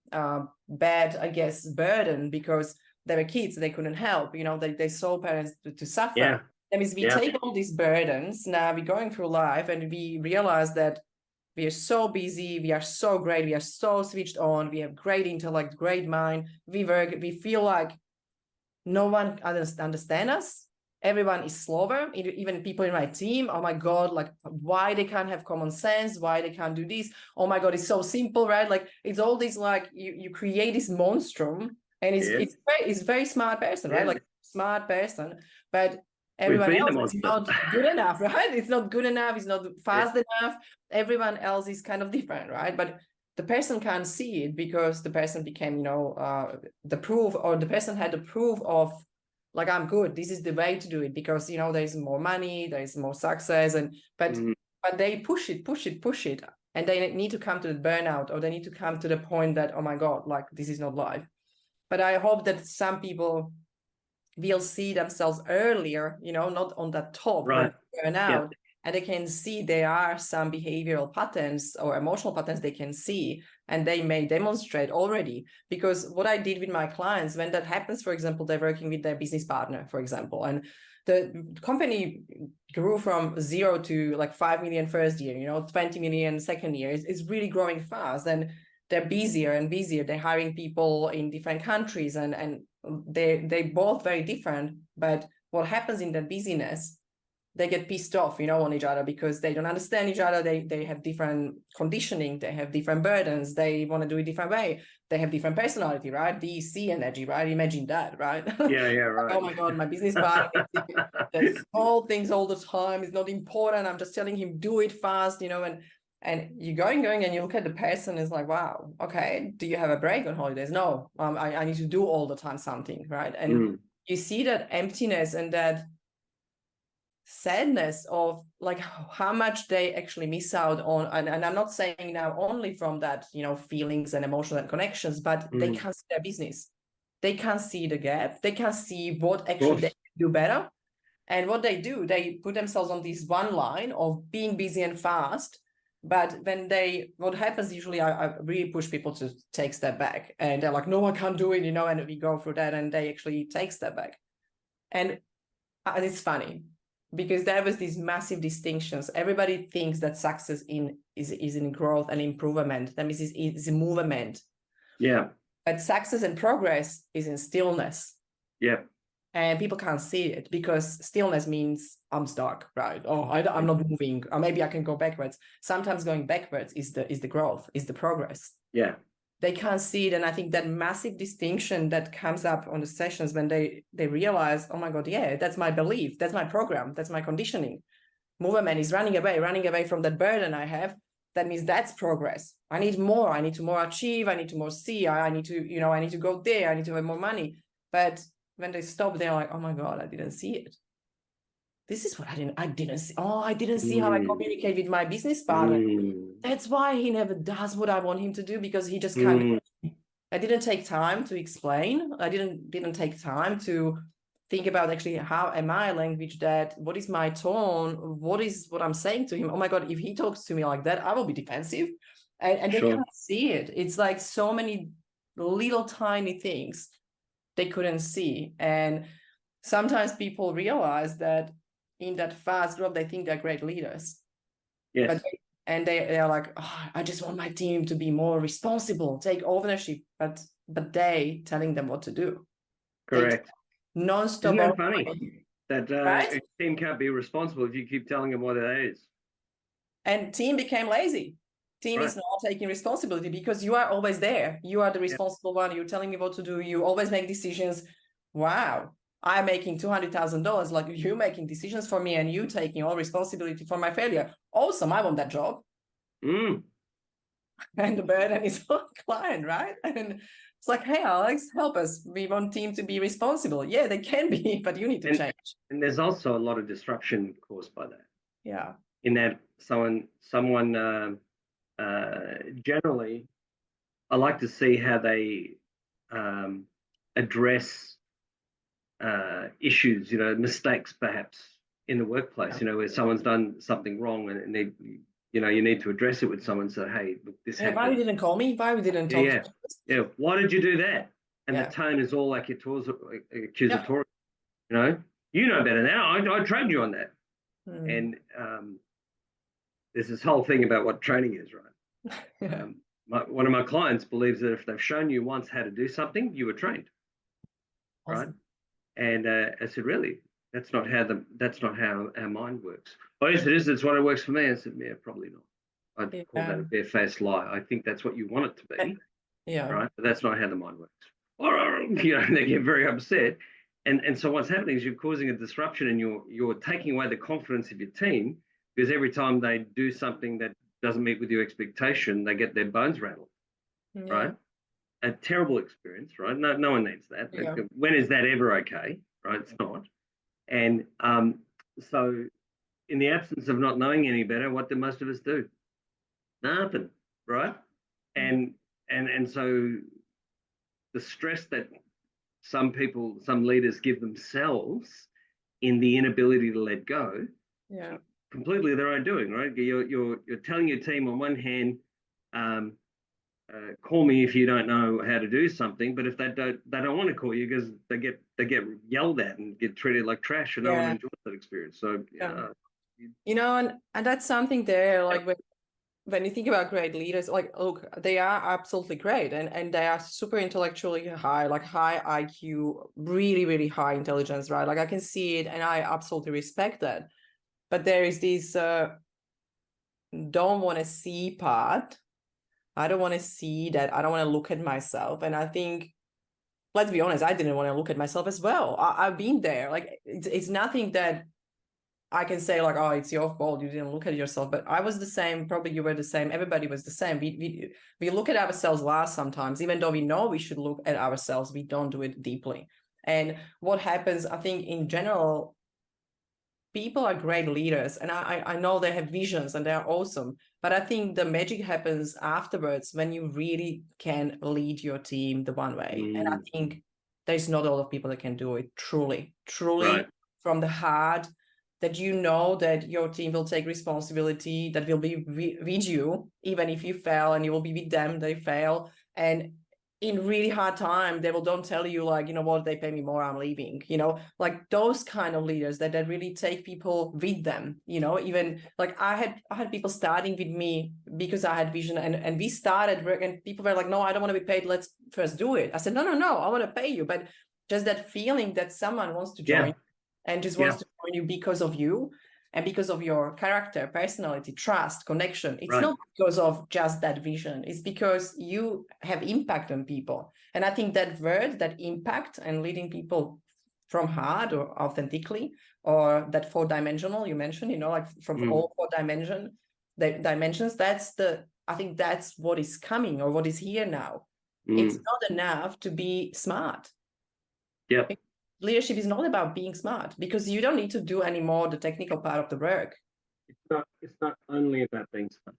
bad, I guess, burden because they were kids, they couldn't help, they saw parents to suffer. Yeah. That means we take all these burdens, now we're going through life and we realize that we are so busy, we are so great, we are so switched on, we have great intellect, great mind, we work, we feel like no one understands us. Everyone is slower, even people in my team. Oh my God, like why they can't have common sense, why they can't do this. Oh my God, it's so simple, right? Like it's all this, like you create this monstrum, and it's very smart person, right? Like smart person, but everyone else is not good enough, right? It's not good enough, it's not fast enough. Everyone else is kind of different, right? But the person can't see it because the person became, the proof, or the person had the proof of, like, I'm good, this is the way to do it, because there's more money, there's more success, but they push it, and they need to come to the burnout, or they need to come to the point that, oh my God, like this is not life. But I hope that some people will see themselves earlier, not on that top, right, burnout, and they can see there are some behavioral patterns or emotional patterns they can see, and they may demonstrate already. Because what I did with my clients, when that happens, for example, they're working with their business partner, for example, and the company grew from 0 to like 5 million first year, 20 million second year. It's really growing fast, and they're busier and busier. They're hiring people in different countries, and they both very different. But what happens in that busyness, they get pissed off, on each other, because they don't understand each other. They have different conditioning, they have different burdens, they want to do it different way, they have different personality, right? DC energy, right? Imagine that, right? Right. Oh my God, my business partner, the small things all the time is not important. I'm just telling him, do it fast, and you're going, and you look at the person, it's like, wow, okay, do you have a break on holidays? No, I need to do all the time something, right? And you see that emptiness and that sadness of like how much they actually miss out on, and I'm not saying now only from that feelings and emotional and connections, but they can't see their business, they can't see the gap, they can't see what actually they can do better. And what they do, they put themselves on this one line of being busy and fast. But when what happens usually, I really push people to take step back, and they're like, no, I can't do it, and we go through that, and they actually take step back. And it's funny, because there was these massive distinctions. Everybody thinks that success is in growth and improvement. That means it's a movement. Yeah. But success and progress is in stillness. Yeah. And people can't see it, because stillness means I'm stuck, right? Oh, I'm not moving. Or maybe I can go backwards. Sometimes going backwards is the growth, is the progress. Yeah. They can't see it. And I think that massive distinction that comes up on the sessions when they realize, oh my God, yeah, that's my belief, that's my program, that's my conditioning. Movement is running away from that burden I have. That means that's progress. I need more. I need to more achieve. I need to more see. I need to, I need to go there. I need to have more money. But when they stop, they're like, oh my God, I didn't see it. This is what I didn't see. Oh, I didn't see how I communicate with my business partner. That's why he never does what I want him to do, because he just can't. I didn't take time to explain. I didn't take time to think about actually how am I language that, what is my tone, what I'm saying to him. Oh my God, if he talks to me like that, I will be defensive. And they can't see it. It's like so many little tiny things they couldn't see. And sometimes people realize that in that fast growth, they think they're great leaders. Yes. And they are like, oh, I just want my team to be more responsible, take ownership, but they telling them what to do. Correct. Non-stop. Isn't that funny? That right? a team can't be responsible if you keep telling them what it is. And team became lazy. Team is not taking responsibility, because you are always there. You are the responsible one. You're telling me what to do. You always make decisions. Wow. I'm making $200,000, like you making decisions for me, and you taking all responsibility for my failure. Awesome, I want that job. And the burden is on the client, right? And it's like, hey, Alex, help us. We want team to be responsible. Yeah, they can be, but you need to change. And there's also a lot of disruption caused by that. Yeah. In that someone generally, I like to see how they address issues, mistakes perhaps in the workplace, where someone's done something wrong, and they, you need to address it with someone. So, hey, look, this happened. Why you didn't call me? Why we didn't talk? Yeah. Why did you do that? and the tone is all accusatory. You know better now. I trained you on that. And there's this whole thing about what training is, right? One of my clients believes that if they've shown you once how to do something, you were trained, right? And I said, really? That's not how our mind works. Oh, yes, it is. It's what it works for me. I said, yeah, probably not. I'd call that a barefaced lie. I think that's what you want it to be, right? But that's not how the mind works. They get very upset. And so what's happening is you're causing a disruption, and you're taking away the confidence of your team, because every time they do something that doesn't meet with your expectation, they get their bones rattled, right? A terrible experience, right? No one needs that. When is that ever okay, right? It's not. And so in the absence of not knowing any better, what do most of us do? Nothing, right? And so the stress that some leaders give themselves in the inability to let go, completely their own doing, right? You're telling your team on one hand, call me if you don't know how to do something, but if they don't want to call you because they get yelled at and get treated like trash, and no one enjoys that experience. So and that's something there, like when you think about great leaders, like, look, they are absolutely great, and they are super intellectually high, like high IQ, really, really high intelligence, right? Like I can see it, and I absolutely respect that. But there is this don't want to see part. I don't want to see that. I don't want to look at myself. And I think, let's be honest, I didn't want to look at myself as well. I've been there. Like it's nothing that I can say like, oh, it's your fault, you didn't look at yourself. But I was the same. Probably you were the same. Everybody was the same. We look at ourselves last sometimes, even though we know we should look at ourselves, we don't do it deeply. And what happens, I think in general, people are great leaders, and I know they have visions and they're awesome, but I think the magic happens afterwards when you really can lead your team the one way. And I think there's not a lot of people that can do it truly right. From the heart, that you know that your team will take responsibility, that will be with you, even if you fail, and you will be with them, they fail. And in really hard time, they will don't tell you like, you know what, they pay me more, I'm leaving, like those kind of leaders that really take people with them, even like I had people starting with me because I had vision, and we started work, and people were like, no, I don't want to be paid, let's first do it. I said, no, I want to pay you. But just that feeling that someone wants to join and just wants to join you because of you, and because of your character, personality, trust, connection. It's not because of just that vision. It's because you have impact on people. And I think that word, that impact, and leading people from heart or authentically, or that 4-dimensional you mentioned, like from all 4 dimensions, I think that's what is coming, or what is here now. It's not enough to be smart. Leadership is not about being smart, because you don't need to do anymore the technical part of the work. It's not only about being smart.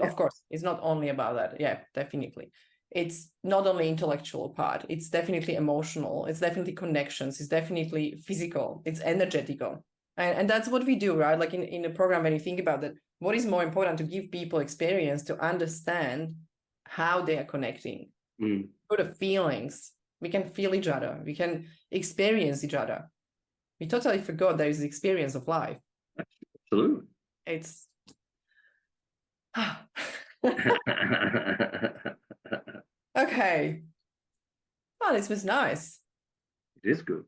Of course, it's not only about that. Definitely. It's not only intellectual part. It's definitely emotional. It's definitely connections. It's definitely physical. It's energetical. And that's what we do, right? Like in the program, when you think about that, what is more important? To give people experience to understand how they are connecting, for the feelings. We can feel each other. We can experience each other. We totally forgot there is the experience of life. Absolutely. It's okay. Oh, this was nice. It is good.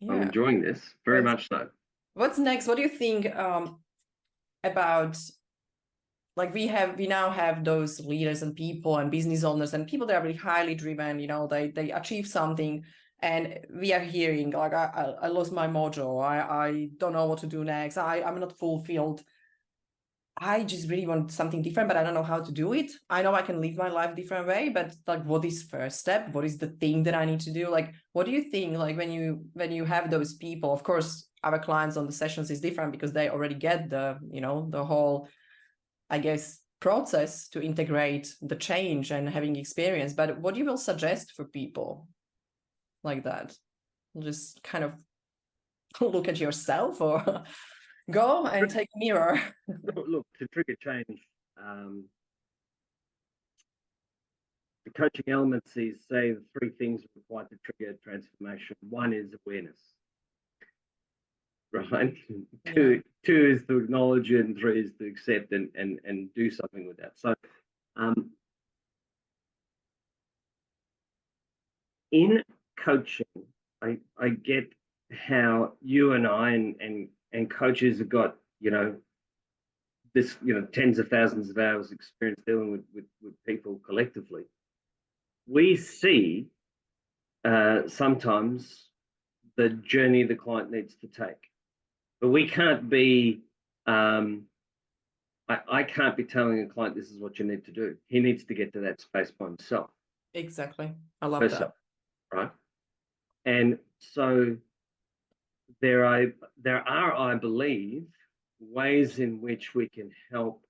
I'm enjoying this very much so. What's next? What do you think about, like, we now have those leaders and people and business owners and people that are really highly driven, they achieve something, and we are hearing like, I lost my mojo, I don't know what to do next, I'm not fulfilled, I just really want something different, but I don't know how to do it. I know I can live my life different way, but like, what is first step? What is the thing that I need to do? Like, what do you think, like when you have those people? Of course, our clients on the sessions is different because they already get the whole, I guess, process to integrate the change and having experience. But what you will suggest for people like that? Just kind of look at yourself, or go and take a mirror. Look, to trigger change, the coaching elements is say the three things required to trigger transformation. One is awareness, right? Two is to acknowledge it, and three is to accept and do something with that. So in coaching, I get how you and I and coaches have got, this, tens of thousands of hours experience dealing with people collectively. We see sometimes the journey the client needs to take, but we can't be, I can't be telling a client this is what you need to do. He needs to get to that space by himself. Exactly. I love that. Right. And so there are, I believe, ways in which we can help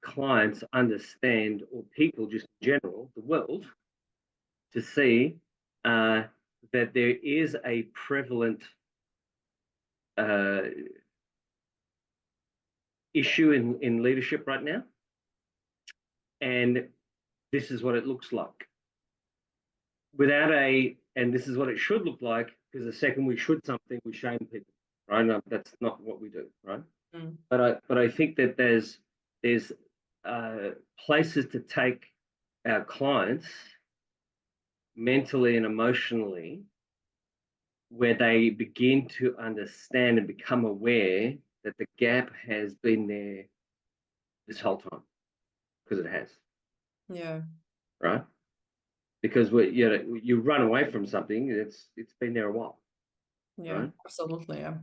clients understand, or people just in general, the world, to see that there is a prevalent issue in leadership right now, and this is what it looks like. And this is what it should look like, because the second we should something, we shame people, right? No, that's not what we do, right? But I think that there's places to take our clients mentally and emotionally, where they begin to understand and become aware that the gap has been there this whole time, because it has. Yeah. Right. Because you run away from something, it's been there a while. Yeah, right? Absolutely. Yeah.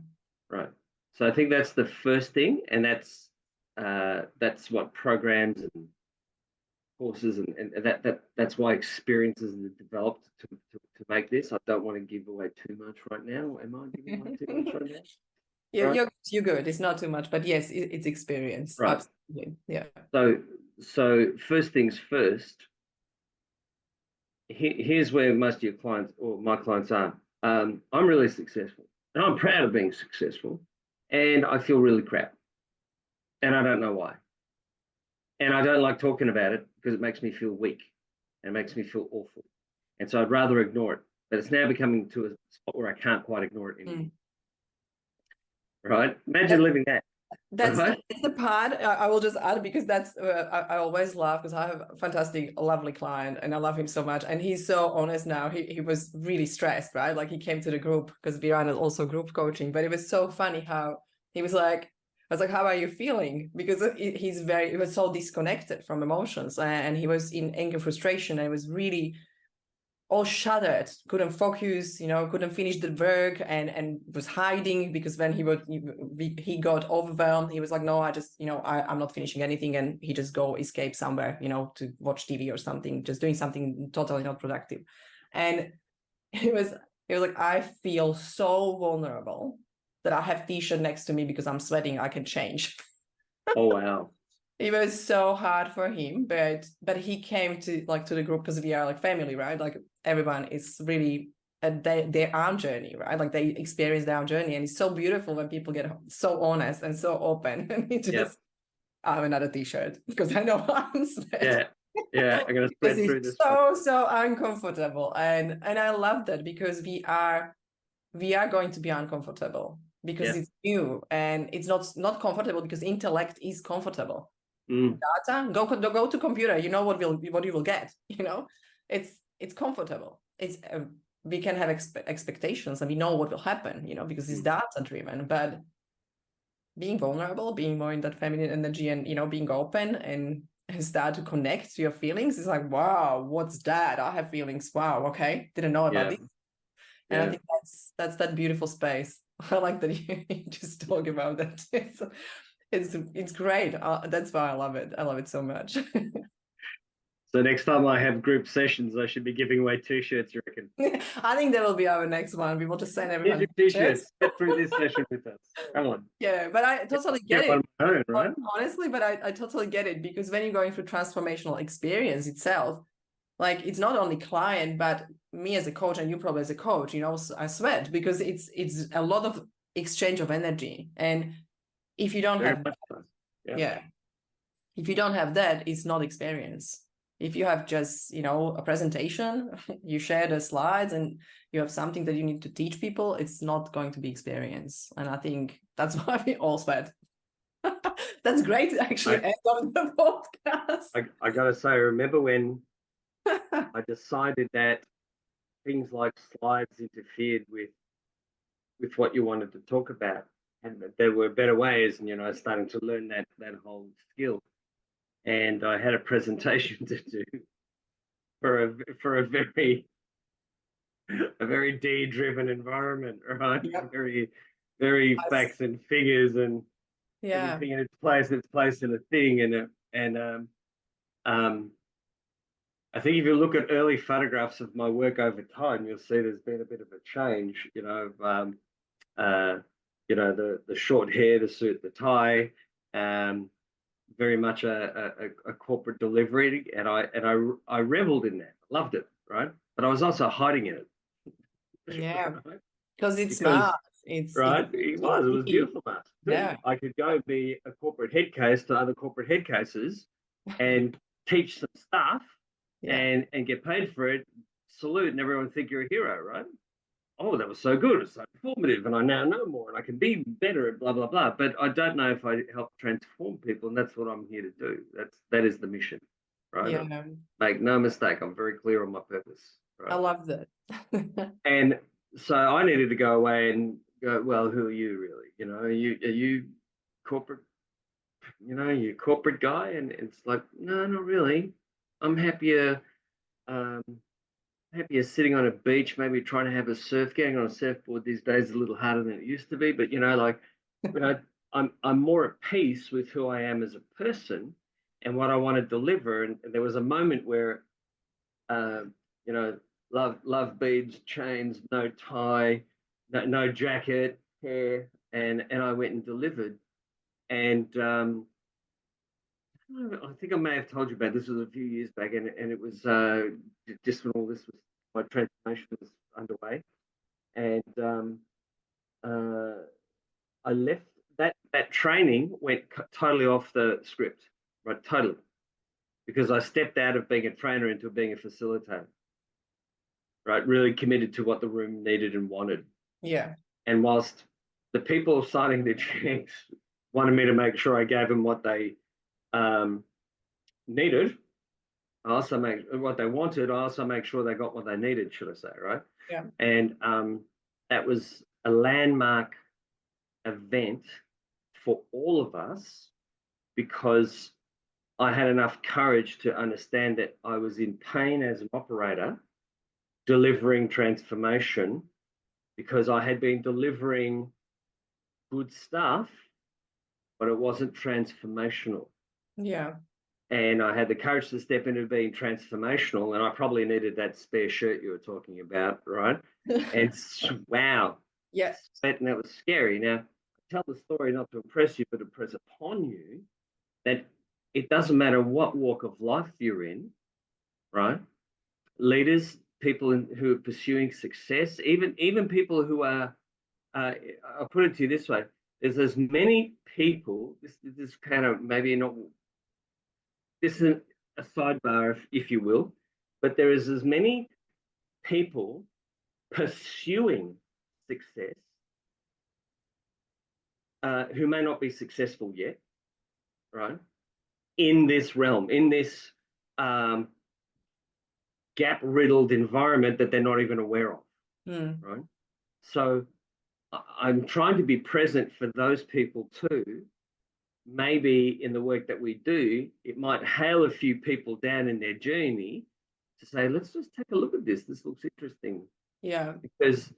Right. So I think that's the first thing, and that's what programs and courses and that's why experiences are developed to make this. I don't want to give away too much right now. Am I giving away too much right now? Yeah, right? You're good. It's not too much, but yes, it's experience. Right. Absolutely. Yeah. So first things first. Here's where most of your clients, or my clients, are. I'm really successful, and I'm proud of being successful, and I feel really crap, and I don't know why. And I don't like talking about it because it makes me feel weak, and it makes me feel awful, and so I'd rather ignore it. But it's now becoming to a spot where I can't quite ignore it anymore. Right? Imagine living that. That's the part I will just add, because that's I always laugh, because I have a fantastic, lovely client, and I love him so much, and he's so honest now. He was really stressed, right? Like, he came to the group because Viran is also group coaching, but it was so funny how he was like, I was like, how are you feeling? Because he was so disconnected from emotions, and he was in anger, frustration, and it was really all shuddered, couldn't focus, couldn't finish the work, and was hiding, because when he got overwhelmed, he was like, no, I just, I'm not finishing anything, and he just go escape somewhere, to watch TV or something, just doing something totally not productive. And he was like, I feel so vulnerable that I have t-shirt next to me because I'm sweating, I can change. Oh, wow. It was so hard for him, but he came to the group because we are like family, right? Like, everyone is really at their own journey, right? Like, they experience their own journey, and it's so beautiful when people get so honest and so open. And he just, I have another t-shirt because I know I'm sweating. Yeah, I'm gonna sweat through this. So uncomfortable, and I love that, because we are going to be uncomfortable because it's new, and it's not comfortable because intellect is comfortable. Data, go to computer, what you will get, it's comfortable. It's we can have expectations, and we know what will happen, because it's data driven. But being vulnerable, being more in that feminine energy, and being open and start to connect to your feelings, is like, wow, what's that? I have feelings. Wow, okay, didn't know about this. And I think that's that beautiful space. I like that you just talk about that. It's great. That's why I love it. I love it so much. So next time I have group sessions, I should be giving away t-shirts, you reckon? I think that will be our next one. We will just send everyone t-shirts. Get through this session with us. Come on. Yeah, but I totally get it. Own, right? Honestly, but I totally get it, because when you're going through transformational experience itself, like, it's not only client, but me as a coach, and you probably as a coach, I sweat, because it's a lot of exchange of energy. And if you don't have if you don't have that, it's not experience. If you have just, you know, a presentation, you share the slides and you have something that you need to teach people, it's not going to be experience. And I think that's why we all sweat. That's great to actually end on the podcast. I gotta say, remember when I decided that things like slides interfered with what you wanted to talk about, and that there were better ways, and starting to learn that whole skill. And I had a presentation to do for a very D-driven environment, right? Yep. Very facts and figures and Yeah. everything in its place in a thing. I think if you look at early photographs of my work over time, you'll see there's been a bit of a change. The short hair, the suit, the tie, very much a corporate delivery, and I reveled in that, loved it, right? But I was also hiding in it. Yeah, right? because it's smart. Right. It was beautiful, man. Yeah. I could go and be a corporate head case to other corporate head cases and teach some stuff and get paid for it, salute, and everyone think you're a hero, right? Oh, that was so good. It's so informative, and I now know more, and I can be better at blah blah blah. But I don't know if I help transform people, and that's what I'm here to do. That is the mission, right? Yeah. Make no mistake, I'm very clear on my purpose. Right? I love that. And so I needed to go away and go, well, who are you really? Are you corporate? You corporate guy? And it's like, no, not really. I'm happier. Happier sitting on a beach, maybe trying to have a surf. Getting on a surfboard these days is a little harder than it used to be. But I'm more at peace with who I am as a person and what I want to deliver. And there was a moment where, love beads, chains, no tie, no jacket, hair, and I went and delivered. And I think I may have told you about this. Was a few years back, and it was just when all this was, my transformation was underway, and I left that training, went totally off the script, right? Totally, because I stepped out of being a trainer into being a facilitator, right? Really committed to what the room needed and wanted. Yeah. And whilst the people signing the checks wanted me to make sure I gave them what they needed, I also make what they wanted. I also make sure they got what they needed, should I say, right? Yeah. And that was a landmark event for all of us because I had enough courage to understand that I was in pain as an operator, delivering transformation because I had been delivering good stuff, but it wasn't transformational. Yeah. And I had the courage to step into being transformational, and I probably needed that spare shirt you were talking about, right? And wow. Yes. And that was scary. Now, I tell the story not to impress you, but to impress upon you that it doesn't matter what walk of life you're in, right? Leaders, people who are pursuing success, even people who are, I'll put it to you this way, there's as many people, this kind of maybe not, this is a sidebar, if you will, but there is as many people pursuing success who may not be successful yet, right? In this realm, in this gap-riddled environment that they're not even aware of, right? So I'm trying to be present for those people too. Maybe in the work that we do, it might hail a few people down in their journey to say, let's just take a look at this. This looks interesting. Yeah. Because,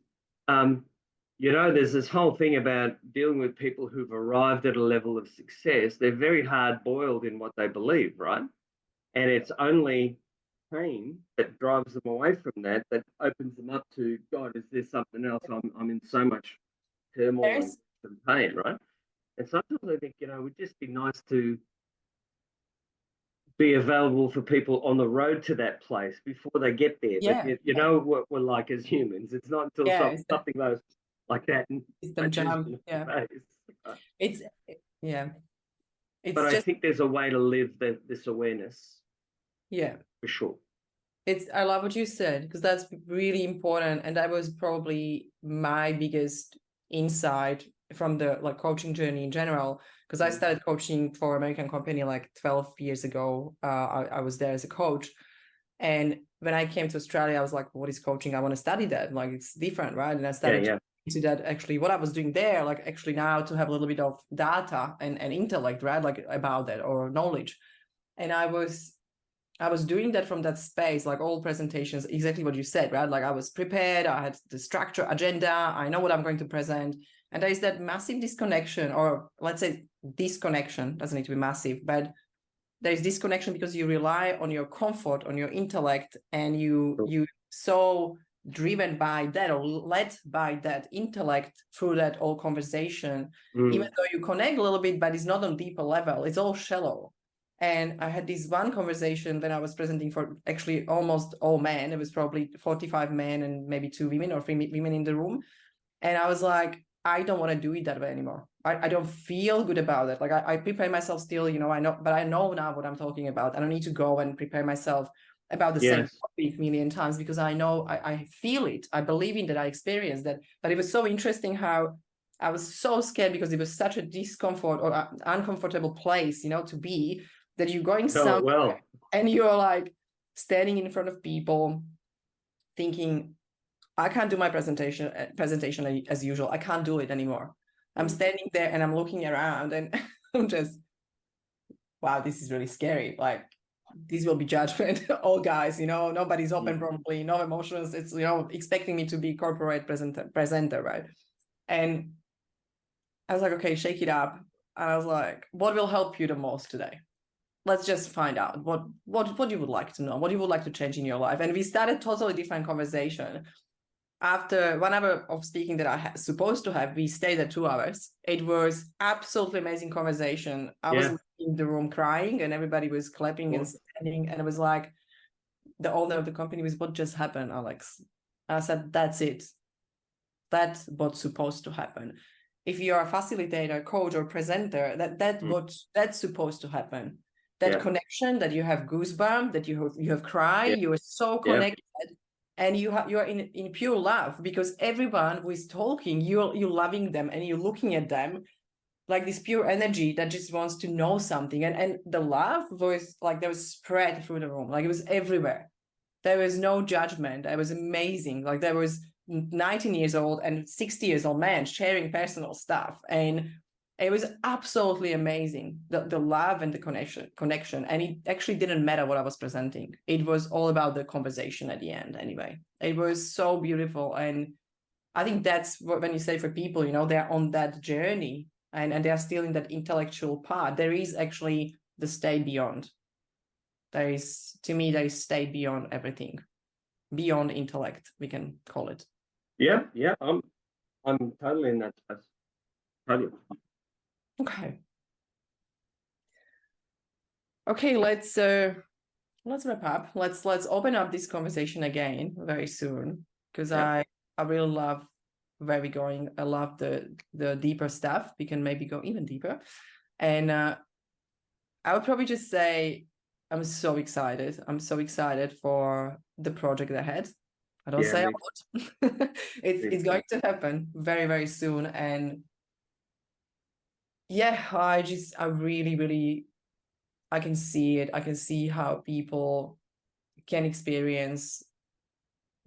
there's this whole thing about dealing with people who've arrived at a level of success. They're very hard-boiled in what they believe, right? And it's only pain that drives them away from that opens them up to, God, is there something else? I'm in so much turmoil and pain, right? And sometimes I think, it would just be nice to be available for people on the road to that place before they get there. Yeah. But you know what we're like as humans. It's not until something goes like that. It's them jump. Yeah. It's but I think there's a way to live this awareness Yeah. for sure. I love what you said, because that's really important. And that was probably my biggest insight from the coaching journey in general. Because I started coaching for American company like 12 years ago. I was there as a coach. And when I came to Australia, I was like, what is coaching? I want to study that. Like, it's different, right? And I started to see that actually what I was doing there, like actually now to have a little bit of data and intellect, right? Like about that, or knowledge. And I was doing that from that space, like all presentations, exactly what you said, right? Like I was prepared, I had the structure, agenda, I know what I'm going to present. And there is that massive disconnection, or let's say disconnection, doesn't need to be massive, but there is disconnection because you rely on your comfort, on your intellect, and you so driven by that or led by that intellect through that whole conversation, even though you connect a little bit, but it's not on deeper level, it's all shallow. And I had this one conversation when I was presenting for actually almost all men. It was probably 45 men and maybe 2 women or 3 women in the room. And I was like, I don't want to do it that way anymore. I don't feel good about it. Like I prepare myself still, I know, but I know now what I'm talking about. I don't need to go and prepare myself about the same topic a million times, because I know I feel it. I believe in that. I experienced that. But it was so interesting how I was so scared, because it was such a discomfort or uncomfortable place, to be, that you're going somewhere and you're like standing in front of people thinking, I can't do my presentation as usual. I can't do it anymore. I'm standing there and I'm looking around and I'm just, wow, this is really scary. Like, this will be judgment. All guys, nobody's open probably, no emotions. It's, expecting me to be corporate presenter, right? And I was like, okay, shake it up. And I was like, what will help you the most today? Let's just find out what you would like to know, what you would like to change in your life. And we started totally different conversation. After 1 hour of speaking that I supposed to have, we stayed at 2 hours. It was absolutely amazing conversation. I was in the room crying and everybody was clapping and standing. And it was like, the owner of the company was, what just happened, Alex? And I said, that's it. That's what's supposed to happen. If you're a facilitator, coach, or presenter, that's supposed to happen. That connection, that you have goosebumps, that you have cried, you are so connected, and you're in pure love, because everyone who is talking, you're loving them and you're looking at them like this pure energy that just wants to know something. And the love was like, there was spread through the room, like it was everywhere. There was no judgment. It was amazing. Like there was 19 years old and 60 years old man sharing personal stuff. And it was absolutely amazing, the love and the connection. And it actually didn't matter what I was presenting. It was all about the conversation at the end anyway. It was so beautiful. And I think that's what, when you say for people, they're on that journey and they're still in that intellectual part, there is actually the state beyond. To me, there is state beyond everything, beyond intellect, we can call it. Yeah. I'm totally in that space. Totally. Okay, let's wrap up. Let's open up this conversation again very soon, because I really love where we're going. I love the deeper stuff. We can maybe go even deeper. And I would probably just say I'm so excited. I'm so excited for the project ahead. I don't say a lot. It's going to happen very, very soon. And I really, really, I can see it. I can see how people can experience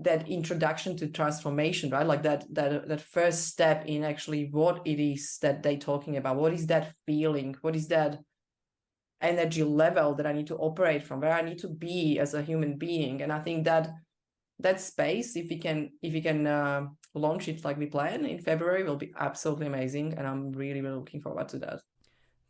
that introduction to transformation, right? Like that first step in actually what it is that they're talking about. What is that feeling? What is that energy level that I need to operate from, where I need to be as a human being? And I think that space, if we can launch it like we plan in February, will be absolutely amazing. And I'm really, really looking forward to that.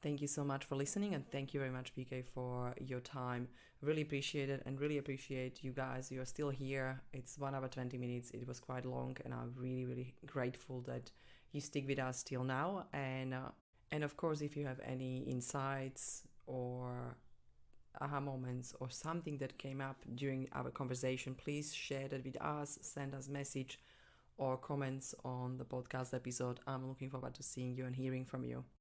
Thank you so much for listening, and thank you very much, PK, for your time. Really appreciate it, and really appreciate you guys. You're still here. It's 1 hour 20 minutes. It was quite long, and I'm really, really grateful that you stick with us till now. And of course, if you have any insights or aha moments or something that came up during our conversation, please share that with us. Send us message or comments on the podcast episode. I'm looking forward to seeing you and hearing from you.